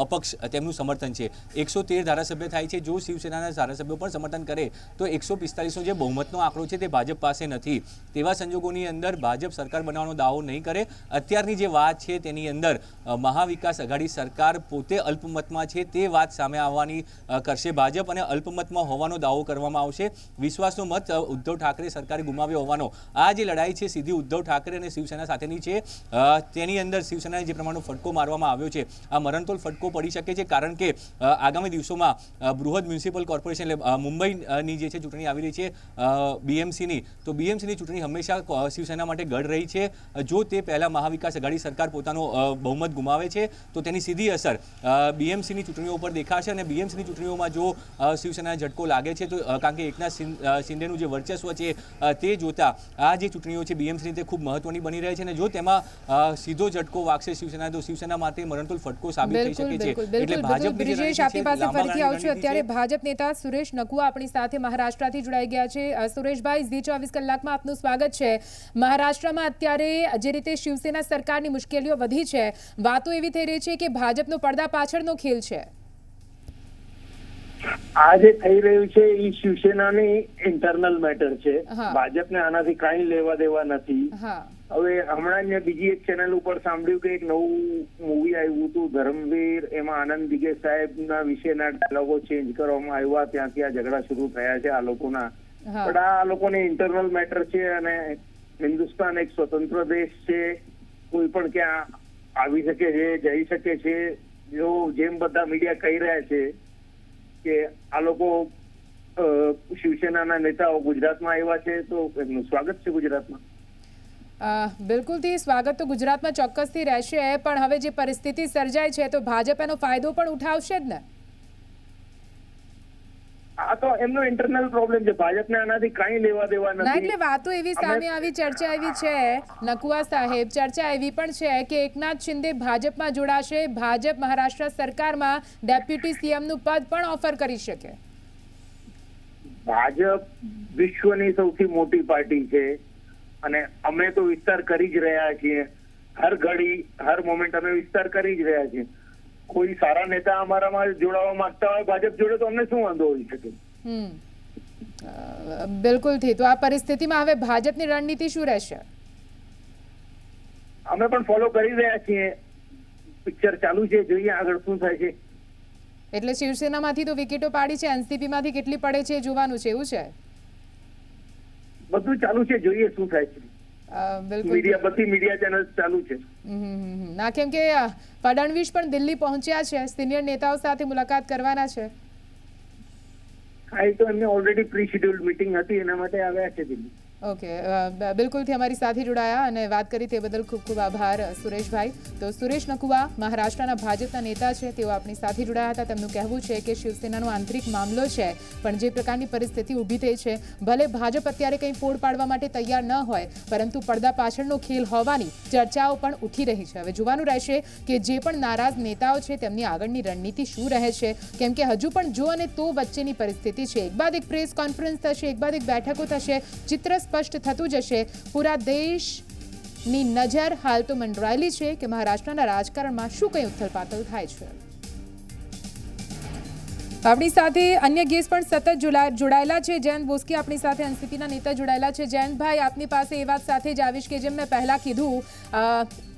અપક્ષ તેમનું સમર્થન છે, 113 ધારાસભ્ય થાય છે. જો શિવસેનાના ધારાસભ્યો પણ સમર્થન કરે તો 145નો જે બહુમતનો આંકડો છે તે ભાજપ પાસે નથી. તેવા સંજોગોની અંદર ભાજપ સરકાર બનાવવાનો દાવો નહીં કરે. અત્યારની જે વાત છે તેની અંદર મહાવિકાસ આઘાડી સરકાર પોતે અલ્પમતમાં છે તે વાત સામે આવવાની કરશે ભાજપ અને અલ્પમતમાં હોવાનો દાવો કરવામાં આવશે. વિશ્વાસનો મત ઉદ્ધવ ઠાકરે સરકારે ગુમાવ્યો હોવાનો આ જે લડાઈ છે સીધી ઉદ્ધવ ઠાકરે અને શિવસેના સાથેની છે. તેની અંદર શિવસેનાએ જે પ્રમાણનો ફટકો મારવામાં આવ્યો છે, આ મરણતોલ ફટકો પડી શકે છે, કારણ કે આગામી દિવસોમાં બૃહદ મ્યુનિસિપલ કોર્પોરેશન એટલે મુંબઈની જે છે ચૂંટણી આવી રહી છે બીએમસીની. તો બીએમસીની ચૂંટણી હંમેશા શિવસેના માટે ગઢ રહી છે. જો તે પહેલા મહાવિકાસ આઘાડી સરકાર પોતાનો બહુમત ગુમાવે છે તો તેની સીધી અસર બીએમસીની ચૂંટણીઓ પર દેખાશે અને બીએમસીની ચૂંટણીઓમાં જો શિવસેનાને ઝટકો લાગે છે તો કારણ કે એકનાથ શિંદેનું જે વર્ચસ્વ છે તે જોતા આ જે ચૂંટણીઓ છે બીએમસીની તે ખૂબ મહત્વની બની રહી છે અને જો તેમાં સીધો ઝટકો વાગશે શિવસેના તો શિવસેના માટે મરણતોલ ફટકો સાબિત થઈ શકે છે. એટલે ભાજપ બ્રિજેશ આપની પાસે ફરીથી આવું છું. અત્યારે ભાજપ નેતા સુરેશ નકુવા આપણી સાથે મહારાષ્ટ્રથી જોડાઈ ગયા છે. સુરેશભાઈ, ઝી 24 કલાકમાં આપનું સ્વાગત છે. મહારાષ્ટ્રમાં અત્યારે જે રીતે શિવસેના સરકારની મુશ્કેલીઓ વધી છે, વાતો એવી થઈ રહી છે કે ભાજપનો પડદા પાછળનો ખેલ છે. આ જે થઈ રહ્યું છે એ શિવસેનાની ઇન્ટરનલ મેટર છે. ભાજપને આનાથી કાંઈ લેવા દેવા નથી. હવે હમણાં જ બીજી એક ચેનલ ઉપર સાંભળ્યું કે એક નવું મૂવી આવ્યું હતું ધર્મવીર, એમાં આનંદ દિગે સાહેબના વિશેના ડાયલોગો ચેન્જ કરવામાં આવ્યા, ત્યાંથી આ ઝઘડા શરૂ થયા છે આ લોકોના. પણ આ લોકોની ઇન્ટરનલ મેટર છે અને હિન્દુસ્તાન એક સ્વતંત્ર દેશ છે, કોઈ પણ ક્યાં આવી શકે છે, જઈ શકે છે. જો જેમ બધા મીડિયા કહી રહ્યા છે કે આ લોકો શિવસેનાના નેતાઓ ગુજરાતમાં આવ્યા છે, તો એમનું સ્વાગત છે ગુજરાતમાં. બિલકુલથી સ્વાગત તો ગુજરાતમાં ચોક્કસથી રહેશે, પણ હવે જે પરિસ્થિતિ સર્જાય છે તો ભાજપ એનો ફાયદો પણ ઉઠાવશે જ ને. આ તો એમનો ઇન્ટરનલ પ્રોબ્લેમ છે, ભાજપને આનાથી કાંઈ લેવા દેવા નથી. એટલે વાતો એવી સામે આવી, ચર્ચા એવી છે નકુવા સાહેબ, ચર્ચા એવી પણ છે કે એકનાથ શિંદે ભાજપમાં જોડાશે, ભાજપ મહારાષ્ટ્ર સરકારમાં ડેપ્યુટી સીએમનું પદ પણ ઓફર કરી શકે. ભાજપ વિશ્વની સૌથી મોટી પાર્ટી છે અને અમે તો વિસ્તાર કરી જ રહ્યા છીએ. હર ઘડી હર મોમેન્ટ અમે વિસ્તાર કરી જ રહ્યા છીએ. કોઈ સારા નેતા અમારામાં જોડાવા માંગતા હોય ભાજપ જોડે તો અમને શું વાંધો હોઈ શકે. બિલકુલથી. તો આ પરિસ્થિતિમાં હવે ભાજપની રણનીતિ શું રહેશે? અમે પણ ફોલો કરી રહ્યા છીએ, પિક્ચર ચાલુ છે, જોઈએ આગળ શું થાય છે. એટલે શિવસેનામાંથી તો વિકેટો પાડી છે, એનસીપી માંથી કેટલી પડે છે જોવાનું છે, એવું છે? બધું ચાલુ છે, જોઈએ શું થાય છે. બધી મીડિયા ચેનલ ચાલુ છે. ના, કેમ કે ફડણવીસ પણ દિલ્હી પહોંચ્યા છે, સિનિયર નેતાઓ સાથે મુલાકાત કરવાના છે. હા, એ તો એમને ઓલરેડી પ્રી શેડ્યુલ્ડ મીટિંગ હતી, એના માટે આવ્યા છે દિલ્હી. ઓકે, બિલકુલથી અમારી સાથે જોડાયા અને વાત કરી તે બદલ ખૂબ ખૂબ આભાર સુરેશભાઈ. તો સુરેશ નકુવા મહારાષ્ટ્રના ભાજપના નેતા છે, તેઓ આપણી સાથે જોડાયા હતા. તેમનું કહેવું છે કે શિવસેનાનો આંતરિક મામલો છે, પણ જે પ્રકારની પરિસ્થિતિ ઊભી થઈ છે, ભલે ભાજપ અત્યારે કંઈ ફોડ પાડવા માટે તૈયાર ન હોય, પરંતુ પડદા પાછળનો ખેલ હોવાની ચર્ચાઓ પણ ઉઠી રહી છે. હવે જોવાનું રહેશે કે જે પણ નારાજ નેતાઓ છે તેમની આગળની રણનીતિ શું રહે છે, કેમ કે હજુ પણ જો અને તો વચ્ચેની પરિસ્થિતિ છે. એક બાદ એક પ્રેસ કોન્ફરન્સ થશે, એક બાદ એક બેઠકો થશે, ચિત્ર સ્પષ્ટ થતું જશે. પૂરા દેશની નજર હાલ તો મંડરાયેલી છે કે મહારાષ્ટ્રના રાજકારણમાં શું કંઈ ઉથલપાથલ થાય છે. આપણી સાથે અન્ય ગેસ્ટ પણ સતત જોડાયેલા છે. જયંત બોસ્કી આપણી સાથે એનસીપીના નેતા જોડાયેલા છે. જયંતભાઈ, આપની પાસે એ વાત સાથે જ આવીશ કે જેમ મેં પહેલા કીધું,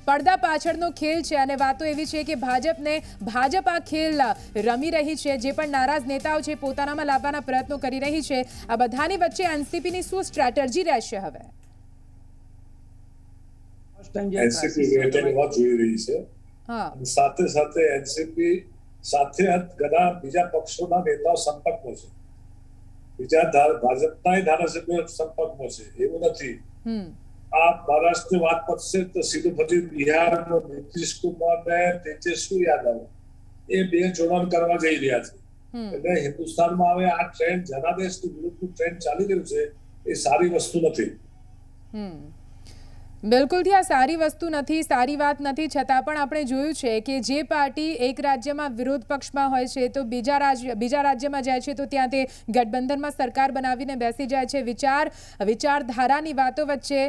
પડદા પાછળનો ખેલ છે અને વાતો એવી છે કે ભાજપ આ ખેલ રમી રહી છે. જે પણ નારાજ નેતાઓ છે પોતાનામાં લાવવાના પ્રયત્નો કરી રહી છે. આ બધાની વચ્ચે એનસીપીની શું સ્ટ્રેટેજી રહેશે? હવે એનસીપી વેટેનવા જોઈ રહી છે. સાથે સાથે એનસીપી સાથે ઘણા બીજા પક્ષોના નેતાઓ સંપર્કમાં છે, બીજા ભાજપના ધારાસભ્યો સંપર્કમાં છે. એવું નથી આ મહારાષ્ટ્રની વાત પડશે તો સીધું પછી બિહારનો નીતિશ કુમાર ને તેજસ્વી યાદવ એ બે જોડાણ કરવા જઈ રહ્યા છે. એટલે હિન્દુસ્તાનમાં હવે આ ટ્રેન્ડ જનાદેશની વિરુદ્ધનું ટ્રેન્ડ ચાલી રહ્યું છે, એ સારી વસ્તુ નથી. બિલકુલથી આ સારી વસ્તુ નથી, સારી વાત નથી. છતાં પણ આપણે જોયું છે કે જે પાર્ટી એક રાજ્યમાં વિરોધ પક્ષમાં હોય છે તો બીજા રાજ્યમાં જાય છે તો ત્યાં તે ગઠબંધનમાં સરકાર બનાવીને બેસી જાય છે. વિચારધારાની વાતો વચ્ચે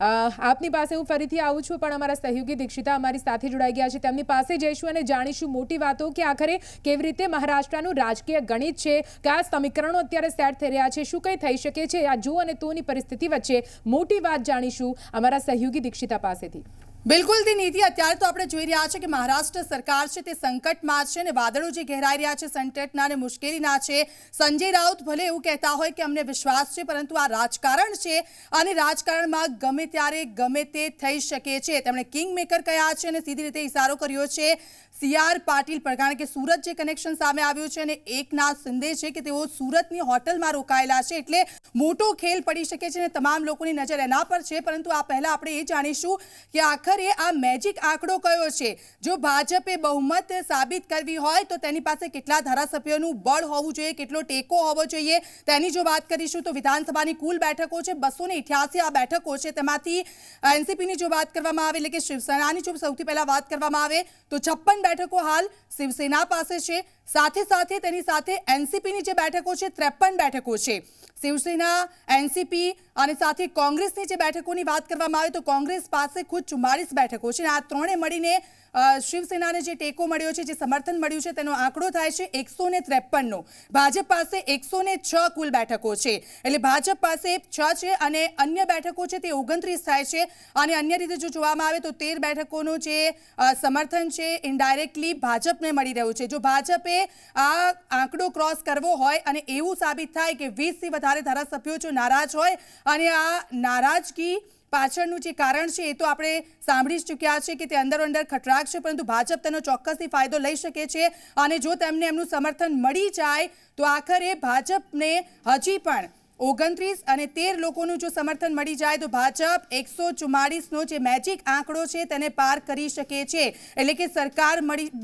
આપની પાસે હું ફરીથી આવું છું, પણ અમારા સહયોગી દીક્ષિતા અમારી સાથે જોડાઈ ગયા છે. તેમની પાસે જઈશું અને જાણીશું મોટી વાતો કે આખરે કેવી રીતે મહારાષ્ટ્રનું રાજકીય ગણિત છે, કયા સમીકરણો અત્યારે સેટ થઈ રહ્યા છે, શું કંઈ થઈ શકે છે. આ જો અને તોની પરિસ્થિતિ વચ્ચે મોટી વાત જાણીશું અમારા સહયોગી દીક્ષિતા પાસેથી. બિલકુલથી નીતિ, અત્યારે તો આપણે જોઈ રહ્યા છે કે મહારાષ્ટ્ર સરકાર છે તે સંકટમાં છે અને વાદળો જે ઘેરાઈ રહ્યા છે સંકટના અને મુશ્કેલીના છે. સંજય રાઉત ભલે એવું કહેતા હોય કે અમને વિશ્વાસ છે, પરંતુ આ રાજકારણ છે અને રાજકારણમાં ગમે ત્યારે ગમે તે થઈ શકે છે. તેમણે કિંગ મેકર કહ્યા છે અને સીધી રીતે ઇશારો કર્યો છે CR પાટીલ પર, કારણ કે સુરત જે કનેક્શન સામે આવ્યું છે અને એકનાથ શિંદે છે કે તેઓ સુરતની હોટલમાં રોકાયેલા છે, એટલે મોટો ખેલ પડી શકે છે અને તમામ લોકોની નજર એના પર છે. પરંતુ આ પહેલા આપણે એ જાણીશું કે આખર આખરે આ મેજિક આંકડો કયો છે? જો ભાજપે બહુમત સાબિત કરવી હોય તો તેની પાસે કેટલા ધારાસભ્યોનું બળ હોવું જોઈએ, કેટલો ટેકો હોવો જોઈએ, તેની જો વાત કરીશું તો વિધાનસભાની કુલ બેઠકો છે 288 આ બેઠકો છે, તેમાંથી એનસીપીની જો વાત કરવામાં આવે એટલે કે શિવસેનાની જો સૌથી પહેલા વાત કરવામાં આવે તો 56 બેઠકો હાલ શિવસેના પાસે છે. સાથે સાથે તેની સાથે એનસીપીની જે બેઠકો છે 53 બેઠકો છે. શિવસેના, એનસીપી અને સાથે કોંગ્રેસની જે બેઠકોની વાત કરવામાં આવે તો કોંગ્રેસ પાસે ખુદ 44 બેઠકો છે. આ ત્રણે મળીને શિવસેનાને જે ટેકો મળ્યો છે, જે સમર્થન મળ્યું છે, તેનો આંકડો થાય છે 153નો. ભાજપ પાસે 106 કુલ બેઠકો છે, એટલે ભાજપ પાસે 6 છે અને અન્ય બેઠકો છે તે 29 થાય છે. અને અન્ય રીતે જો જોવામાં આવે તો 13 બેઠકોનું જે સમર્થન છે ઇનડાયરેક્ટલી ભાજપને મળી રહ્યું છે. જો ભાજપે આ આંકડો ક્રોસ કરવો હોય અને એવું સાબિત થાય કે 20થી વધારે ધારાસભ્યો જો નારાજ હોય, અને આ નારાજગી પાછળનું જે કારણ છે એ તો આપણે સાંભળી જ ચૂક્યા છે કે તે અંદરો અંદર ખટરાક છે, પરંતુ ભાજપ તેનો ચોક્કસથી ફાયદો લઈ શકે છે. અને જો તેમને એમનું સમર્થન મળી જાય તો આખરે ભાજપને હજી પણ 29 અને 13 લોકોનું જો સમર્થન મળી જાય તો ભાજપ 144નો જે મેજિક આંકડો છે તેને પાર કરી શકે છે, એટલે કે સરકાર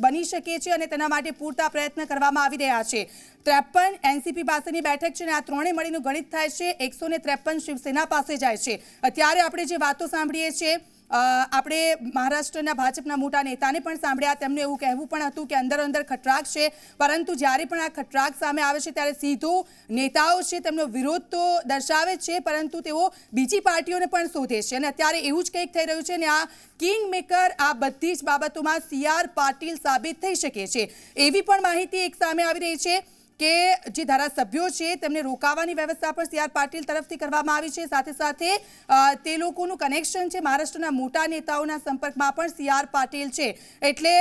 બની શકે છે અને તેના માટે પૂરતા પ્રયત્ન કરવામાં આવી રહ્યા છે. 53 એનસીપી પાસેની બેઠક છે અને આ ત્રણે મળીનું ગણિત થાય છે 153 શિવસેના પાસે જાય છે. અત્યારે આપણે જે વાતો સાંભળીએ છીએ, આપણે મહારાષ્ટ્રના ભાજપના મોટા નેતાને પણ સાંભળ્યા, તેમનું એવું કહેવું પણ હતું કે અંદરો અંદર ખટરાક છે, પરંતુ જ્યારે પણ આ ખટરાક સામે આવે છે ત્યારે સીધો નેતાઓ છે તેમનો વિરોધ તો દર્શાવે છે, પરંતુ તેઓ બીજી પાર્ટીઓને પણ શોધે છે. અને અત્યારે એવું જ કંઈક થઈ રહ્યું છે અને આ કિંગ મેકર આ બધી જ બાબતોમાં CR પાટીલ સાબિત થઈ શકે છે. એવી પણ માહિતી એક સામે આવી રહી છે કે જે ધારાસભ્યો છે તેમને રોકાવાની વ્યવસ્થા પણ CR પાટીલ તરફથી કરવામાં આવી છે. સાથે સાથે તે લોકોનું કનેક્શન છે મહારાષ્ટ્રના મોટા નેતાઓના સંપર્કમાં પણ CR પાટીલ છે, એટલે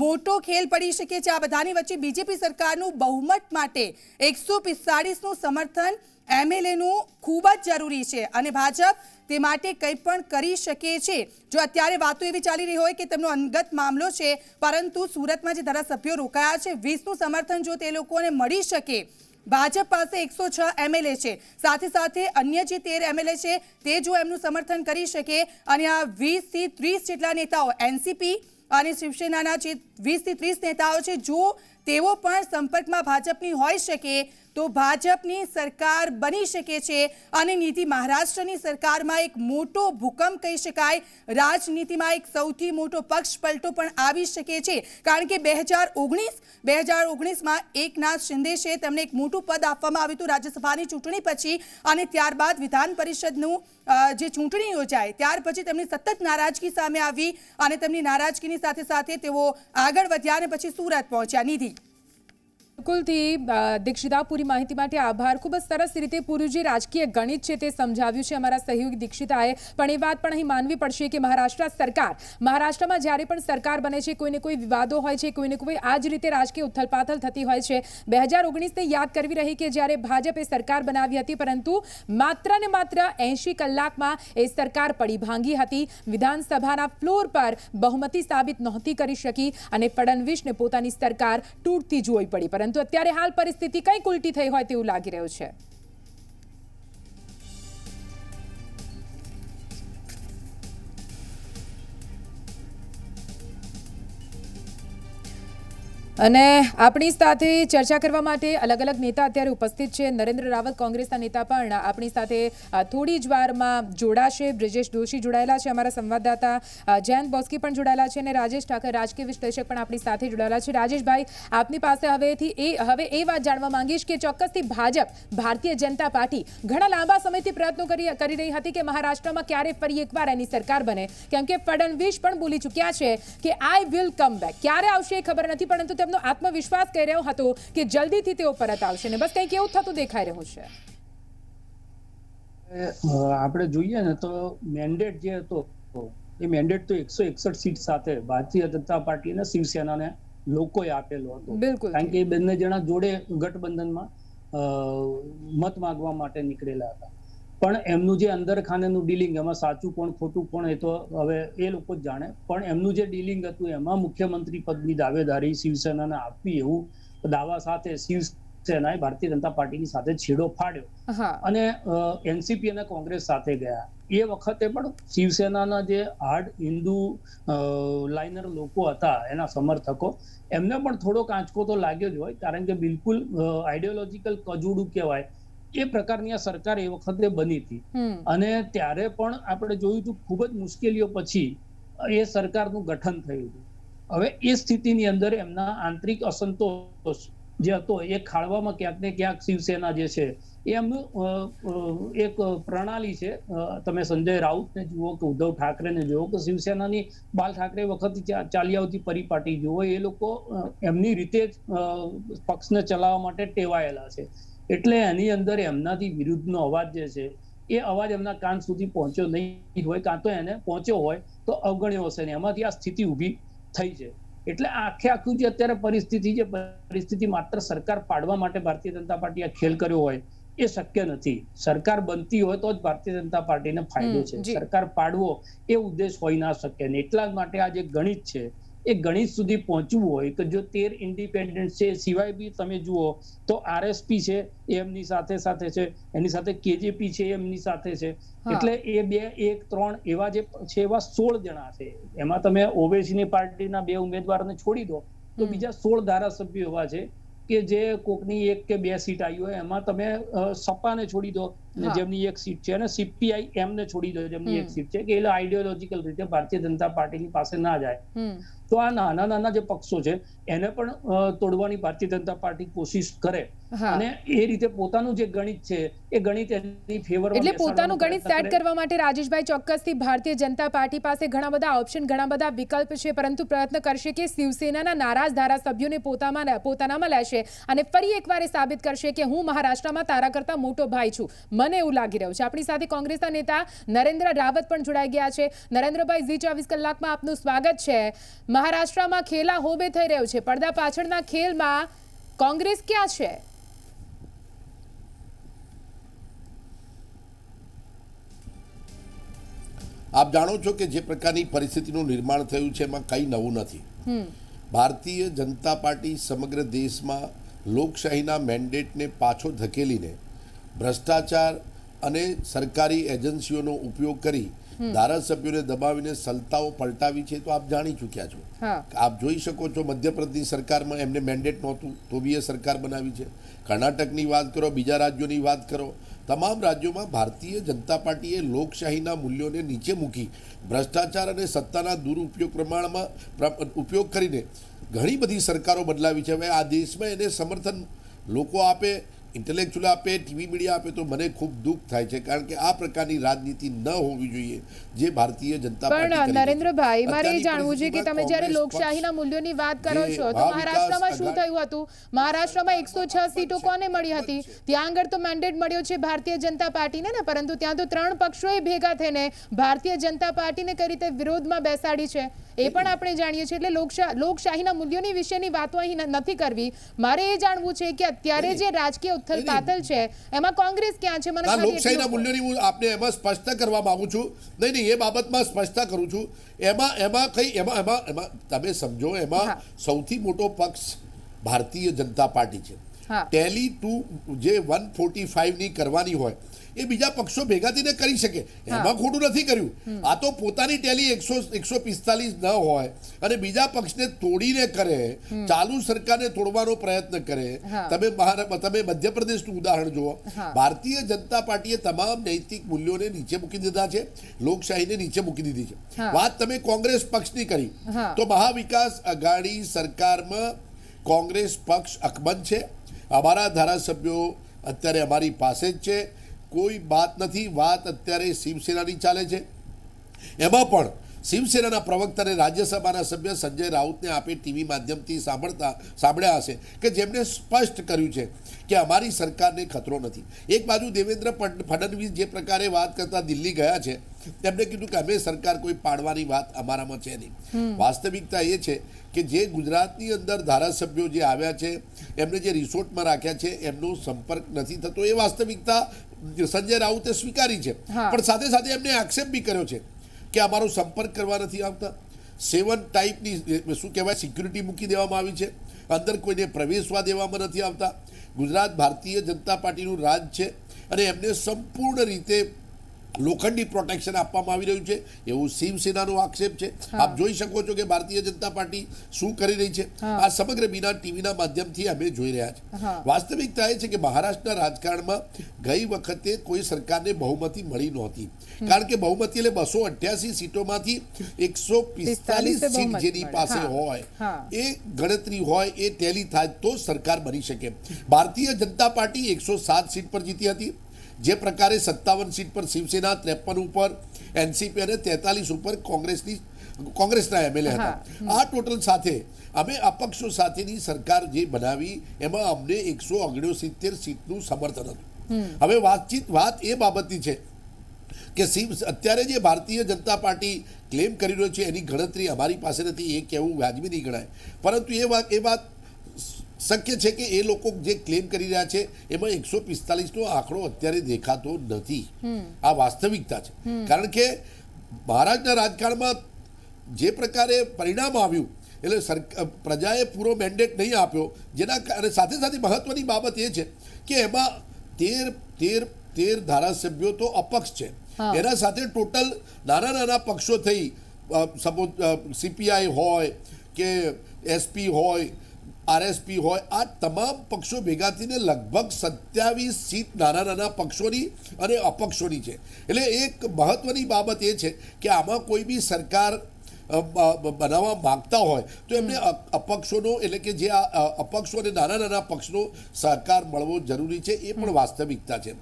મોટો ખેલ પડી શકે છે. આ બધાની વચ્ચે બીજેપી સરકારનું બહુમત માટે 145નું સમર્થન MLAનું ખૂબ જ જરૂરી છે અને ભાજપ તે માટે કંઈ પણ કરી શકે છે. જો અત્યારે વાતો એવી ચાલી રહી હોય કે તેમનો અંગત મામલો છે, પરંતુ સુરતમાં જે ધારાસભ્યો રોકાયા છે 20નું સમર્થન જો તે લોકોને મળી શકે, ભાજપ પાસે 106 MLA છે, સાથે સાથે અન્ય જે 13 MLA છે તે જો એમનું સમર્થન કરી શકે અને આ 20થી 30 જેટલા નેતાઓ એનસીપી અને શિવસેનાના જે 20થી 30 નેતાઓ છે, જો તેઓ પણ સંપર્કમાં ભાજપની હોઈ શકે તો ભાજપની સરકાર બની શકે છે અને નીતિ મહારાષ્ટ્રની સરકારમાં એક મોટો ભૂકંપ કહી શકાય, રાજનીતિમાં એક સૌથી મોટો પક્ષ પલટો પણ આવી શકે છે. કારણ કે 2019માં એકનાથ શિંદે છે તેમને એક મોટું પદ આપવામાં આવ્યું હતું રાજ્યસભાની ચૂંટણી પછી, અને ત્યારબાદ વિધાન પરિષદનું જે ચૂંટણી યોજાય ત્યાર પછી તેમની સતત નારાજગી સામે આવી અને તેમની નારાજગીની સાથે સાથે તેઓ આગળ વધ્યા અને પછી સુરત પહોંચ્યા. નિધિ, બિલકુલથી દીક્ષિતા, પૂરી માહિતી માટે આભાર. ખૂબ જ સરસ રીતે પૂરું જે રાજકીય ગણિત છે તે સમજાવ્યું છે અમારા સહયોગી દીક્ષિતાએ. પણ એ વાત પણ અહીં માનવી પડશે કે મહારાષ્ટ્રમાં જ્યારે પણ સરકાર બને છે કોઈને કોઈ વિવાદો હોય છે, કોઈને કોઈ આ જ રીતે રાજકીય ઉથલપાથલ થતી હોય છે. 2019ને યાદ કરવી રહી કે જ્યારે ભાજપે સરકાર બનાવી હતી, પરંતુ માત્ર ને માત્ર 80 કલાકમાં એ સરકાર પડી ભાંગી હતી. વિધાનસભાના ફ્લોર પર બહુમતી સાબિત નહોતી કરી શકી અને ફડણવીસને પોતાની સરકાર તૂટતી જોઈ પડી. પરંતુ અત્યારે હાલ પરિસ્થિતિ કંઈક ઉલટી થઈ હોય તેવું લાગી રહ્યું છે. અને આપણી સાથે ચર્ચા કરવા માટે અલગ અલગ નેતા અત્યારે ઉપસ્થિત છે. નરેન્દ્ર રાવત કોંગ્રેસના નેતા પણ આપણી સાથે થોડી જ વારમાં જોડાશે. બ્રિજેશ દોશી જોડાયેલા છે, અમારા સંવાદદાતા જયંત બોસ્કી પણ જોડાયેલા છે અને રાજેશ ઠાકર રાજકીય વિશ્લેષક પણ આપણી સાથે જોડાયેલા છે. રાજેશભાઈ, આપની પાસે હવે એ વાત જાણવા માંગીશ કે ચોક્કસથી ભારતીય જનતા પાર્ટી ઘણા લાંબા સમયથી પ્રયત્નો કરી રહી હતી કે મહારાષ્ટ્રમાં ક્યારે ફરી એકવાર એની સરકાર બને, કેમ કે ફડણવીસ પણ બોલી ચૂક્યા છે કે આઈ વિલ કમ બેક. ક્યારે આવશે એ ખબર નથી, પરંતુ તેમનો આત્મવિશ્વાસ કહી રહ્યો હતો કે જલ્દીથી તેઓ પરત આવશે ને બસ કંઈક એવું થતું દેખાઈ રહ્યું છે. આપણે જોઈએ ને તો મેન્ડેટ જે હતો એ મેન્ડેટ તો 161 સીટ સાથે ભારતીય જનતા પાર્ટી અને શિવસેનાને લોકોએ આપેલો હતો. કારણ કે એ બંને જણા જોડે ગઠબંધનમાં મત માંગવા માટે નીકળેલા હતા. પણ એમનું જે અંદર ખાનેનું ડીલિંગ, એમાં સાચું કોણ ખોટું કોણ એ તો હવે એ લોકો જ જાણે, પણ એમનું જે ડીલિંગ હતું એમાં મુખ્યમંત્રી પદની દાવેદારી શિવસેનાને આપવી એવું દાવા સાથે શિવસેનાએ ભારતીય જનતા પાર્ટીની સાથે છેડો ફાડ્યો અને એનસીપી અને કોંગ્રેસ સાથે ગયા. એ વખતે પણ શિવસેનાના જે હાર્ડ હિન્દુ લાઇનર લોકો હતા, એના સમર્થકો, એમને પણ થોડોક આંચકો તો લાગ્યો જ હોય, કારણ કે બિલકુલ આઈડિયોલોજીકલ કજુડું કહેવાય એ પ્રકારની આ સરકાર એ વખતે બની હતી. અને ત્યારે પણ આપણે જોયું હતું ખૂબ જ મુશ્કેલીઓ પછી એ સરકારનું ગઠન થયું હતું. હવે એ સ્થિતિની અંદર એમના આંતરિક અસંતોષ જે હતો એ ખાળવામાં ક્યાંક ને ક્યાંક શિવસેના જે છે એ એમનું એક પ્રણાલી છે. તમે સંજય રાઉતને જુઓ કે ઉદ્ધવ ઠાકરેને જુઓ કે શિવસેનાની બાલ ઠાકરે વખત ચાલી આવતી પરિપાટી જુઓ, એ લોકો એમની રીતે જ પક્ષને ચલાવવા માટે ટેવાયેલા છે. એટલે એની અંદર એમનાથી વિરુદ્ધનો અવાજ જે છે એ અવાજ એમના કાન સુધી પહોંચ્યો નહીં હોય, કાં તો એને પહોંચ્યો હોય તો અવગણ્યો હશે ને એમાંથી આ સ્થિતિ ઊભી થઈ છે. એટલે આખું જે અત્યારે પરિસ્થિતિ માત્ર સરકાર પાડવા માટે ભારતીય જનતા પાર્ટી આ ખેલ કર્યો હોય એ શક્ય નથી. સરકાર બનતી હોય તો જ ભારતીય જનતા પાર્ટીને ફાયદો છે. સરકાર પાડવો એ ઉદ્દેશ હોઈ ના શકે ને એટલા માટે આ જે ગણિત છે એ ગણિત સુધી પહોંચવું હોય તો જો 13 ઇન્ડિપેન્ડન્ટ છે, સિવાય બી તમે જુઓ તો આરએસપી છે એમની સાથે છે, એની સાથે કેજેપી છે એમની સાથે છે. એટલે એ 2, 1, 3 એવા જે છે એવા 16 જણા છે. એમાં તમે ઓવેસીની પાર્ટીના 2 ઉમેદવારને છોડી દો તો બીજા 16 ધારાસભ્યો એવા છે કે જે કોકની 1 કે 2 સીટ આવી હોય. એમાં તમે સપાને છોડી દો જેમની 1 સીટ છે, અને સીપીઆઈ એમને છોડી દો જેમની 1 સીટ છે, કે એટલે આઈડિયોલોજીકલ રીતે ભારતીય જનતા પાર્ટીની પાસે ના જાય. તો આ નાના જે પક્ષો છે એને પણ તોડવાની ભારતીય જનતા પાર્ટી કોશિશ કરે અને એ રીતે પોતાનું જે ગણિત છે એ ગણિત એની ફેવરમાં, એટલે પોતાનું ગણિત સેટ કરવા માટે રાજેશભાઈ ચોક્કસથી ભારતીય જનતા પાર્ટી પાસે ઘણા બધા ઓપ્શન, ઘણા બધા વિકલ્પ છે, પરંતુ પ્રયત્ન કરશે કે શિવસેનાના નારાજ ધારાસભ્યોને પોતાનામાં લેશે અને ફરી એકવાર એ સાબિત કરશે કે હું મહારાષ્ટ્રમાં તારા કરતા મોટો ભાઈ છું. મને એવું લાગી રહ્યું છે. આપણી સાથે કોંગ્રેસના નેતા નરેન્દ્ર રાવત પણ જોડાઈ ગયા છે. નરેન્દ્રભાઈ, ઝી 24 કલાકમાં આપનું સ્વાગત છે. મહારાષ્ટ્રમાં ખેલા હોબે થઈ રહ્યું છે. પડદા પાછળના ખેલમાં કોંગ્રેસ ક્યાં છે? આપ જાણો છો કે જે પ્રકારની પરિસ્થિતિનું નિર્માણ થયું છે એમાં કંઈ નવું નથી. ભારતીય જનતા પાર્ટી સમગ્ર દેશમાં લોકશાહીના મેન્ડેટને પાછો ધકેલીને ભ્રષ્ટાચાર અને સરકારી એજન્સીઓનો ઉપયોગ કરી ધારાસભ્યોને દબાવીને સત્તાઓ પલટાવી છે તો આપ જાણી ચૂક્યા છો. આપ જોઈ શકો છો મધ્યપ્રદેશની સરકારમાં એમને મેન્ડેટ નહોતું તો બી એ સરકાર બનાવી છે. કર્ણાટકની વાત કરો, બીજા રાજ્યોની વાત કરો, તમામ રાજ્યોમાં ભારતીય જનતા પાર્ટીએ લોકશાહીના મૂલ્યોને નીચે મૂકી ભ્રષ્ટાચાર અને સત્તાના દુરુપયોગ પ્રમાણમાં ઉપયોગ કરીને ઘણી બધી સરકારો બદલાવી છે. હવે આ દેશમાં એને સમર્થન લોકો આપે, ઇન્ટેલેક્ચ્યુઅલ આપે, ટીવી મીડિયા આપે તો મને ખૂબ દુઃખ થાય છે, કારણ કે આ પ્રકારની રાજનીતિ ન હોવી જોઈએ જે ભારતીય જનતા પાર્ટી. પણ નરેન્દ્રભાઈ, મારે એ જાણવું છે કે તમે જ્યારે લોકશાહીના મૂલ્યોની વાત કરો છો તો મહારાષ્ટ્રમાં શું થયું હતું? મહારાષ્ટ્રમાં 106 સીટો કોને મળી હતી? ત્યાં આગળ તો મેન્ડેટ મળ્યો છે ભારતીય જનતા પાર્ટીને ને, પરંતુ ત્યાં તો 3 પક્ષોએ ભેગા થઈને ભારતીય જનતા પાર્ટીને કઈ રીતે વિરોધમાં બેસાડી છે એ પણ આપણે જાણીએ છીએ. એટલે લોકશાહીના મૂલ્યોની વિશેની વાતો અહીં નથી કરવી. મારે એ જાણવું છે કે અત્યારે જે રાજકીય ઉથલપાથલ છે એમાં કોંગ્રેસ ક્યાં છે? મને લોકશાહીના મૂલ્યોની હું આપને એમાં સ્પષ્ટતા કરવા માંગુ છું. નહીં, એ બાબતમાં સ્પષ્ટતા કરું છું. એમાં તમે સમજો, એમાં સૌથી મોટો પક્ષ ભારતીય જનતા પાર્ટી છે. ટેલી 2 જે 145 ની કરવાની હોય એ બીજા પક્ષો ભેગા થઈને કરી શકે, એમાં ખોટું નથી કર્યું. આ તો પોતાની ટેલી 145 ન હોય અને બીજા પક્ષને તોડીને કરે, ચાલુ સરકારને તોડવાનો પ્રયત્ન કરે. તમે મધ્યપ્રદેશનું ઉદાહરણ જુઓ. ભારતીય જનતા પાર્ટીએ તમામ નૈતિક મૂલ્યોને નીચે મૂકી દીધા છે, લોકશાહીને નીચે મૂકી દીધી છે. વાત તમે કોંગ્રેસ પક્ષની કરી તો મહાવિકાસ અઘાડી સરકારમાં કોંગ્રેસ પક્ષ અકબંધ છે. અમારા ધારાસભ્યો અત્યારે અમારી પાસે જ છે, કોઈ વાત નથી. વાત અત્યારે શિવસેનાની ચાલે છે. એમાં પણ શિવસેનાના પ્રવક્તા અને રાજ્યસભાના સભ્ય સંજય રાઉતને આપે ટીવી માધ્યમથી સાંભળ્યા હશે કે જેમણે સ્પષ્ટ કર્યું છે કે અમારી સરકારને ખતરો નથી. એક બાજુ દેવેન્દ્ર ફડણવીસ જે પ્રકારે વાત કરતા દિલ્હી ગયા છે, તેમણે કીધું કે અમે સરકાર કોઈ પાડવાની વાત અમારામાં છે નહીં. વાસ્તવિકતા એ છે કે જે ગુજરાતની અંદર ધારાસભ્યો જે આવ્યા છે એમને જે રિસોર્ટમાં રાખ્યા છે એમનો સંપર્ક નથી થતો, એ વાસ્તવિકતા સંજય રાઉતે સ્વીકારી છે. પણ સાથે સાથે એમને આક્ષેપ બી કર્યો છે કે અમારો સંપર્ક કરવા નથી આવતા. 7 ટાઈપની શું કહેવાય સિક્યુરિટી મૂકી દેવામાં આવી છે, અંદર કોઈને પ્રવેશવા દેવામાં નથી આવતા. ગુજરાત ભારતીય જનતા પાર્ટીનું રાજ છે અને એમને સંપૂર્ણ રીતે લોખંડી પ્રોટેક્શન આપવામાં આવી રહ્યું છે એવું શિવસેનાનો આક્ષેપ છે. આપ જોઈ શકો છો કે ભારતીય જનતા પાર્ટી શું કરી રહી છે. આ સમગ્ર બીના ટીવીના માધ્યમથી અમે જોઈ રહ્યા છે. વાસ્તવિકતા એ છે કે મહારાષ્ટ્રના રાજકારણમાં ગઈ વખતે કોઈ સરકારને બહુમતી મળી નહોતી, કારણ કે બહુમતી એટલે 288 સીટોમાંથી 145 સીટ જેની પાસે હોય એ ગણતરી હોય એ ટેલી થાય તો સરકાર બની શકે. ભારતીય જનતા પાર્ટી 107 સીટ પર જીતી હતી. જે પ્રકારે 57 સીટ પર શિવસેના, 53 ઉપર એનસીપી અને 43 ઉપર કોંગ્રેસના એમએલએ હતા. આ ટોટલ સાથે અમે અપક્ષો સાથેની સરકાર જે બનાવી એમાં અમને 169 સીટનું સમર્થન હતું. હવે વાત એ બાબતની છે કે અત્યારે જે ભારતીય જનતા પાર્ટી ક્લેમ કરી રહ્યો છે એની ગણતરી અમારી પાસે નથી, એ કહેવું વાજબી નહીં ગણાય. પરંતુ એ વાત શક્ય છે કે એ લોકો જે ક્લેમ કરી રહ્યા છે એમાં 145નો આંકડો અત્યારે દેખાતો નથી. આ વાસ્તવિકતા છે, કારણ કે મહારાજના રાજકારણમાં જે પ્રકારે પરિણામ આવ્યું એટલે પ્રજાએ પૂરો મેન્ડેટ નહીં આપ્યો, જેના કારણે સાથે સાથે મહત્વની બાબત એ છે કે એમાં 13 ધારાસભ્યો તો અપક્ષ છે. એના સાથે ટોટલ નાના પક્ષો થઈ, સીપીઆઈ હોય કે એસપી હોય, આરએસપી હોય, આ તમામ પક્ષો ભેગા થઈને લગભગ 27 સીટ નાના પક્ષોની અને અપક્ષોની છે. એટલે એક મહત્વની બાબત એ છે કે આમાં કોઈ બી સરકાર બનાવવા માંગતા હોય તો એમને અપક્ષોનો એટલે કે જે અપક્ષો અને નાના પક્ષનો સહકાર મળવો જરૂરી છે. એ પણ વાસ્તવિકતા છે.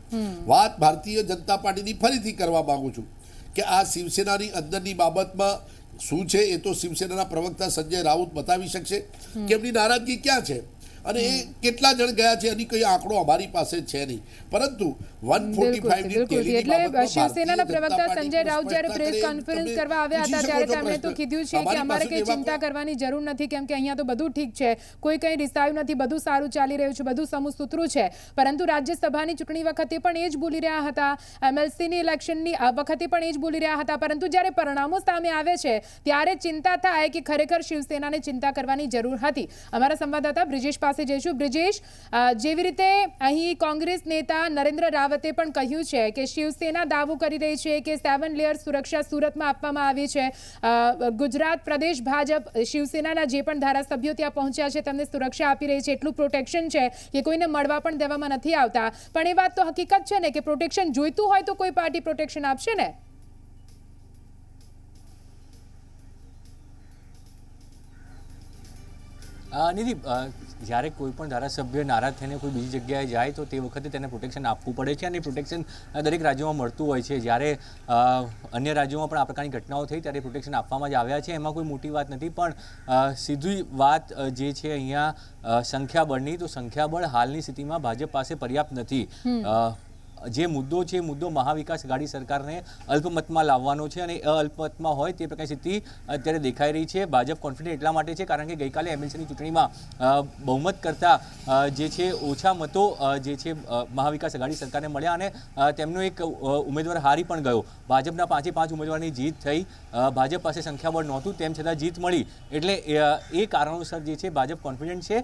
વાત ભારતીય જનતા પાર્ટીની ફરીથી કરવા માંગુ છું કે આ શિવસેનાની અંદરની બાબતમાં શું છે એ તો શિવસેનાના પ્રવક્તા સંજય રાઉત બતાવી શકશે કે એમની નારાજગી ક્યાં છે અને એ કેટલા જણ ગયા છે એની કોઈ આંકડો અમારી પાસે છે નહીં. પરંતુ 145 એટલે શિવસેનાના પ્રવક્તા સંજય રાઉત જ્યારે પ્રેસ કોન્ફરન્સ કરવા આવ્યા હતા ત્યારે તેમણે તો કીધું છે કે અમારે કંઈ ચિંતા કરવાની જરૂર નથી, કેમ કે અહીંયા તો બધું ઠીક છે, કોઈ કંઈ રિસાયું નથી, બધું સારું ચાલી રહ્યું છે, બધું સમસૂત્રું છે. પરંતુ રાજ્યસભાની ચૂંટણી વખતે પણ એ જ બોલી રહ્યા હતા, એમએલસીની ઇલેક્શનની વખતે પણ એ જ બોલી રહ્યા હતા. પરંતુ જ્યારે પરિણામો સામે આવે છે ત્યારે ચિંતા થાય કે ખરેખર શિવસેનાને ચિંતા કરવાની જરૂર હતી. અમારા સંવાદદાતા બ્રિજેશ પાસે જઈશું. બ્રિજેશ, જેવી રીતે અહીં કોંગ્રેસ નેતા નરેન્દ્ર રાવતે પણ કહ્યું છે કે શિવસેના દાવો કરી રહી છે કે 7 લેયર સુરક્ષા સુરતમાં આપવામાં આવી છે. ગુજરાત પ્રદેશ ભાજપ શિવસેનાના જે પણ ધારાસભ્યો ત્યાં પહોંચ્યા છે તેમને સુરક્ષા આપી રહી છે, એટલું પ્રોટેક્શન છે કે કોઈને મળવા પણ દેવામાં નથી આવતા. પણ એ વાત તો હકીકત છે ને કે પ્રોટેક્શન જોઈતું હોય તો કોઈ પાર્ટી પ્રોટેક્શન આપશે ને? નિધિ, જ્યારે કોઈ પણ ધારાસભ્ય નારાજ થઈને કોઈ બીજી જગ્યાએ જાય તો તે વખતે તેને પ્રોટેક્શન આપવું પડે છે અને પ્રોટેક્શન દરેક રાજ્યોમાં મળતું હોય છે. જ્યારે અન્ય રાજ્યોમાં પણ આ પ્રકારની ઘટનાઓ થઈ ત્યારે પ્રોટેક્શન આપવામાં જ આવ્યા છે, એમાં કોઈ મોટી વાત નથી. પણ સીધી વાત જે છે અહીંયા સંખ્યાબળની, તો સંખ્યાબળ હાલની સ્થિતિમાં ભાજપ પાસે પર્યાપ્ત નથી. જે મુદ્દો છે મુદ્દો મહાવિકાસ આઘાડી સરકારને અલ્પમતમાં લાવવાનો છે અને અલ્પમતમાં હોય તે પ્રકારની સ્થિતિ અત્યારે દેખાઈ રહી છે. ભાજપ કોન્ફિડન્ટ એટલા માટે છે કારણ કે ગઈકાલે એમએલસીની ચૂંટણીમાં બહુમત કરતાં જે છે ઓછા મતો જે છે મહાવિકાસ આઘાડી સરકારને મળ્યા અને તેમનો એક ઉમેદવાર હારી પણ ગયો. ભાજપના 5 ઉમેદવારની જીત થઈ, ભાજપ પાસે સંખ્યાબળ નહોતું તેમ છતાં જીત મળી. એટલે એ કારણોસર જે છે ભાજપ કોન્ફિડન્ટ છે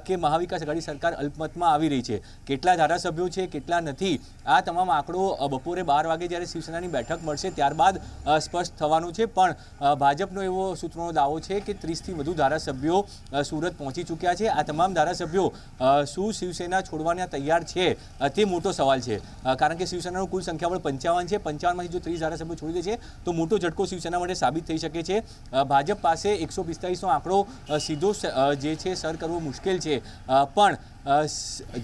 કે મહાવિકાસ આઘાડી સરકાર અલ્પમતમાં આવી રહી છે. કેટલા ધારાસભ્યો છે કેટલા નથી આ તમામ આંકડો બપોરે 12 વાગે જ્યારે શિવસેનાની બેઠક મળશે ત્યારબાદ સ્પષ્ટ થવાનું છે. પણ ભાજપનો એવો સૂત્રોનો દાવો છે કે 30થી વધુ ધારાસભ્યો સુરત પહોંચી ચૂક્યા છે. આ તમામ ધારાસભ્યો શું શિવસેના છોડવાના તૈયાર છે તે મોટો સવાલ છે, કારણ કે શિવસેનાનું કુલ સંખ્યાબળ 55 છે. 55માંથી જો 30 ધારાસભ્યો છોડી દે છે તો મોટો ઝટકો શિવસેના માટે સાબિત થઈ શકે છે. ભાજપ પાસે 145નો આંકડો સીધો જે છે સર કરવો મુશ્કેલ છે. પણ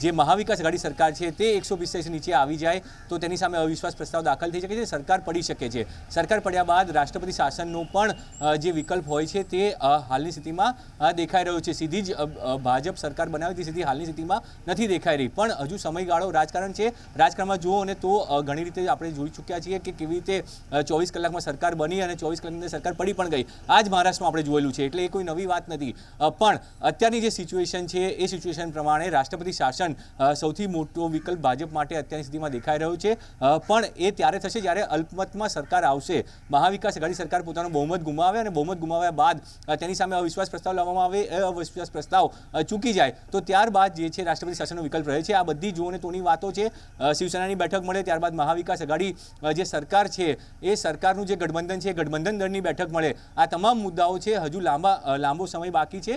જે મહાવિકાસ આઘાડી સરકાર છે તે 145 નીચે આવી જાય તો તેની સામે અવિશ્વાસ પ્રસ્તાવ દાખલ થઈ શકે છે, સરકાર પડી શકે છે. સરકાર પડ્યા બાદ રાષ્ટ્રપતિ શાસનનો પણ જે વિકલ્પ હોય છે તે હાલની સ્થિતિમાં દેખાઈ રહ્યો છે. સીધી જ ભાજપ સરકાર બનાવે તે સીધી હાલની સ્થિતિમાં નથી દેખાઈ રહી. પણ હજુ સમયગાળો રાજકારણ છે, રાજકારણમાં જુઓ અને તો ઘણી રીતે આપણે જોઈ ચૂક્યા છીએ કે કેવી રીતે 24 કલાકમાં સરકાર બની અને 24 કલાકની અંદર સરકાર પડી પણ ગઈ. આ જ મહારાષ્ટ્રમાં આપણે જોયેલું છે, એટલે એ કોઈ નવી વાત નથી. પણ અત્યારની જે સિચ્યુએશન છે એ સિચ્યુએશન પ્રમાણે રાષ્ટ્રપતિ શાસન સૌથી મોટો વિકલ્પ ભાજપ માટે અત્યારની સ્થિતિમાં દેખાઈ રહ્યો છે, પણ એ ત્યારે થશે જ્યારે અલ્પમતમાં સરકાર આવશે, મહાવિકાસ આઘાડી સરકાર પોતાનો બહુમત ગુમાવે અને બહુમત ગુમાવ્યા બાદ તેની સામે અવિશ્વાસ પ્રસ્તાવ લાવવામાં આવે, અવિશ્વાસ પ્રસ્તાવ ચૂકી જાય તો ત્યારબાદ જે છે રાષ્ટ્રપતિ શાસનનો વિકલ્પ રહે છે. આ બધી જોને તોની વાતો છે. શિવસેનાની બેઠક મળે ત્યારબાદ મહાવિકાસ આઘાડી જે સરકાર છે એ સરકારનું જે ગઠબંધન છે ગઠબંધન દળની બેઠક મળે, આ તમામ મુદ્દાઓ છે. હજુ લાંબો સમય બાકી છે.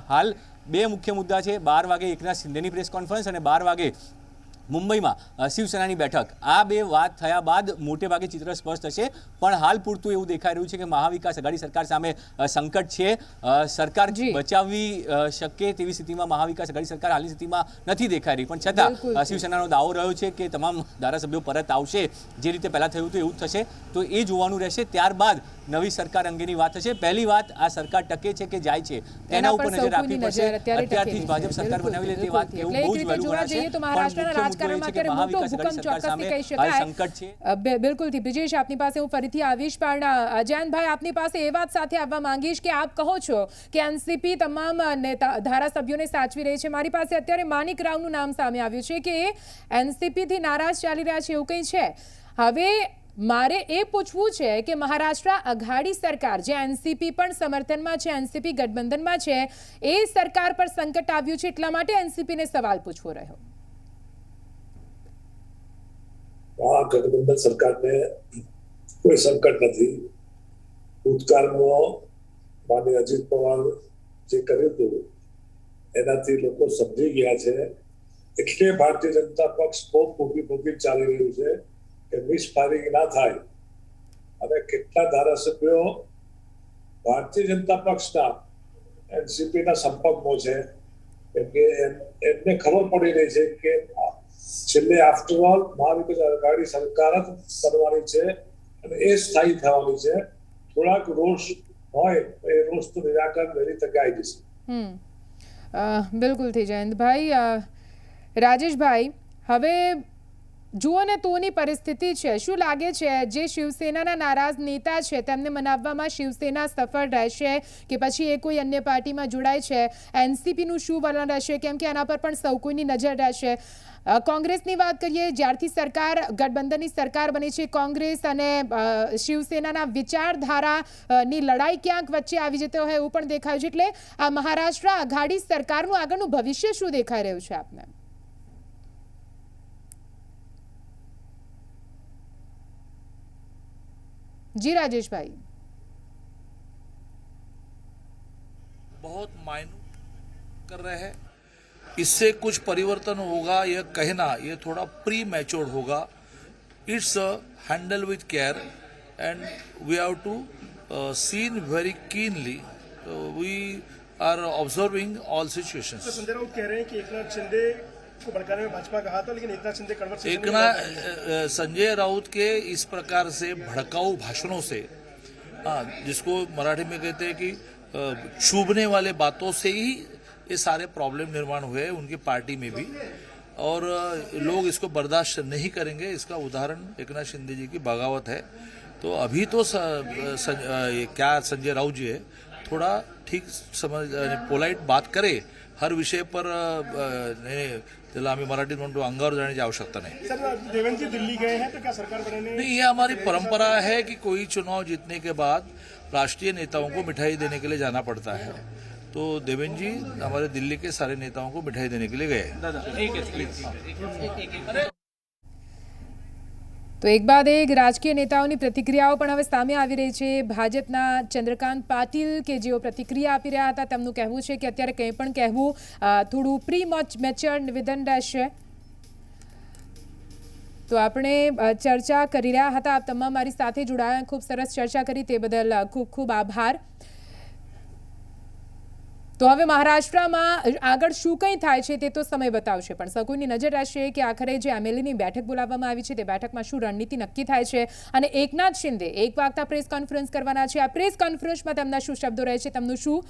હાલ બે મુખ્ય મુદ્દા છે, 12 વાગે એકનાથ શિંદેની પ્રેસ કોન્ફરન્સ અને 12 વાગે મુંબઈમાં શિવસેનાની બેઠક. આ બે વાત થયા બાદ મોટે ભાગે ચિત્ર સ્પષ્ટ થશે, પણ હાલ પૂરતું એવું દેખાઈ રહ્યું છે કે મહાવિકાસ આઘાડી સરકાર સામે સંકટ છે. સરકાર બચાવવી શકે તેવી સ્થિતિમાં મહાવિકાસ આઘાડી સરકાર હાલની સ્થિતિમાં નથી દેખાઈ રહી, પણ છતાં શિવસેનાનો દાવો રહ્યો છે કે તમામ ધારાસભ્યો પરત આવશે, જે રીતે પહેલાં થયું હતું એવું જ થશે. તો એ જોવાનું રહેશે. ત્યારબાદ નવી સરકાર અંગેની વાત થશે. પહેલી વાત આ સરકાર ટકે છે કે જાય છે તેના ઉપર નજર રાખવી પડશે. અત્યારથી જ ભાજપ સરકાર બનાવી લે તે વાત કેવું બહુ જ વહેલું ગણાશે. બિલકુલથી બ્રિજેશ, આપની પાસે હું ફરીથી આવીશ, પણ અજયનભાઈ આપની પાસે એ વાત સાથે આવવા માંગીશ કે આપ કહો છો કે એનસીપી તમામ ધારાસભ્યોને સાચવી રહી છે. મારી પાસે અત્યારે માનિક રાવનું નામ સામે આવ્યું છે કે એનસીપીથી નારાજ ચાલી રહ્યા છે, એવું કંઈ છે. હવે મારે એ પૂછવું છે કે મહારાષ્ટ્ર આઘાડી સરકાર જે એનસીપી પણ સમર્થનમાં છે, એનસીપી ગઠબંધનમાં છે, એ સરકાર પર સંકટ આવ્યું છે, એટલા માટે એનસીપીને સવાલ પૂછવો રહ્યો. આ ગઠબંધન સરકારને કોઈ સંકટ નથી. ભૂતકાળમાં માનનીય અજીત પવાર જે કર્યું હતું એનાથી લોકો સમજી ગયા છે, એટલે ભારતીય જનતા પક્ષ બહુ ભૂગી ચાલી રહ્યું છે કે મિસફાયરિંગ ના થાય. અને કેટલા ધારાસભ્યો ભારતીય જનતા પક્ષના એનસીપીના સંપર્કમાં છે, કેમ કે એમને ખબર પડી રહી છે કે છેલ્લે આફ્ટર ઓલ મહાવિકાસ આઘાડી સરકાર જ બનવાની છે અને એ સ્થાયી થવાની છે. થોડાક રોષ હોય એ રોષનું નિરાકરણ વહેલી તકે આવી જશે. બિલકુલથી જયંતભાઈ. રાજેશભાઈ, હવે જુઓ ને તોની પરિસ્થિતિ છે, શું લાગે છે જે શિવસેનાના નારાજ નેતા છે તેમને મનાવવામાં શિવસેના સફળ રહેશે કે પછી એ કોઈ અન્ય પાર્ટીમાં જોડાય છે? એનસીપીનું શું વલણ રહેશે, કેમ કે એના પર પણ સૌ કોઈની નજર રહેશે. કોંગ્રેસની વાત કરીએ, જ્યારથી સરકાર ગઠબંધનની સરકાર બની છે, કોંગ્રેસ અને શિવસેનાના વિચારધારાની લડાઈ ક્યાંક વચ્ચે આવી જતો હોય એવું પણ દેખાયું છે. એટલે આ મહારાષ્ટ્ર આઘાડી સરકારનું આગળનું ભવિષ્ય શું દેખાઈ રહ્યું છે આપને? जी राजेश भाई. बहुत मायने कर रहे हैं. इससे कुछ परिवर्तन होगा यह कहना ये थोड़ा प्री मैच्योर्ड होगा. It's handle with care and we have to seen very keenly. We are observing all situations. Sanjay Raut कह रहे हैं कि एकनाथ शिंदे को भड़काने में भाजपा कहा था, लेकिन एकनाथ शिंदे संजय राउत के इस प्रकार से भड़काऊ भाषणों से, जिसको मराठी में कहते हैं कि चुभने वाले बातों से ही ये सारे प्रॉब्लम निर्माण हुए हैं उनकी पार्टी में भी, और लोग इसको बर्दाश्त नहीं करेंगे. इसका उदाहरण एकनाथ शिंदे जी की बगावत है. तो अभी तो क्या संजय राउत जी है, थोड़ा ठीक समझ पोलाइट बात करे हर विषय पर. त्याला आम्ही मराठीत म्हणतो अंगावर जाण्याची आवश्यकता नाही. सर, देवेंद्र जी दिल्ली गए हैं तो क्या सरकार बनाने? नहीं, ये हमारी परंपरा है कि कोई चुनाव जीतने के बाद राष्ट्रीय नेताओं को मिठाई देने के लिए जाना पड़ता है. तो देवेंद्र जी हमारे दिल्ली के सारे नेताओं को मिठाई देने के लिए गए. તો એક બાદ એક રાજકીય નેતાઓની પ્રતિક્રિયાઓ પણ હવે સામે આવી રહી છે. ભાજપના ચંદ્રકાંત પાટીલ કે જેઓ પ્રતિક્રિયા આપી રહ્યા હતા, તેમનું કહેવું છે કે અત્યારે કંઈ પણ કહેવું થોડું પ્રી મેચ્યોર્ડ નિવેદન રહેશે. તો આપણે ચર્ચા કરી રહ્યા હતા, આપ તમામ મારી સાથે જોડાયા, ખૂબ સરસ ચર્ચા કરી, તે બદલ ખૂબ ખૂબ આભાર. તો હવે મહારાષ્ટ્રમાં આગળ શું કંઈ થાય છે તે તો સમય બતાવશે, પણ સૌ કોઈની નજર રહેશે કે આખરે જે એમએલએની બેઠક બોલાવવામાં આવી છે તે બેઠકમાં શું રણનીતિ નક્કી થાય છે. અને એકનાથ શિંદે 1 વાગતા પ્રેસ કોન્ફરન્સ કરવાના છે. આ પ્રેસ કોન્ફરન્સમાં તેમના શું શબ્દો રહે છે, તેમનું શું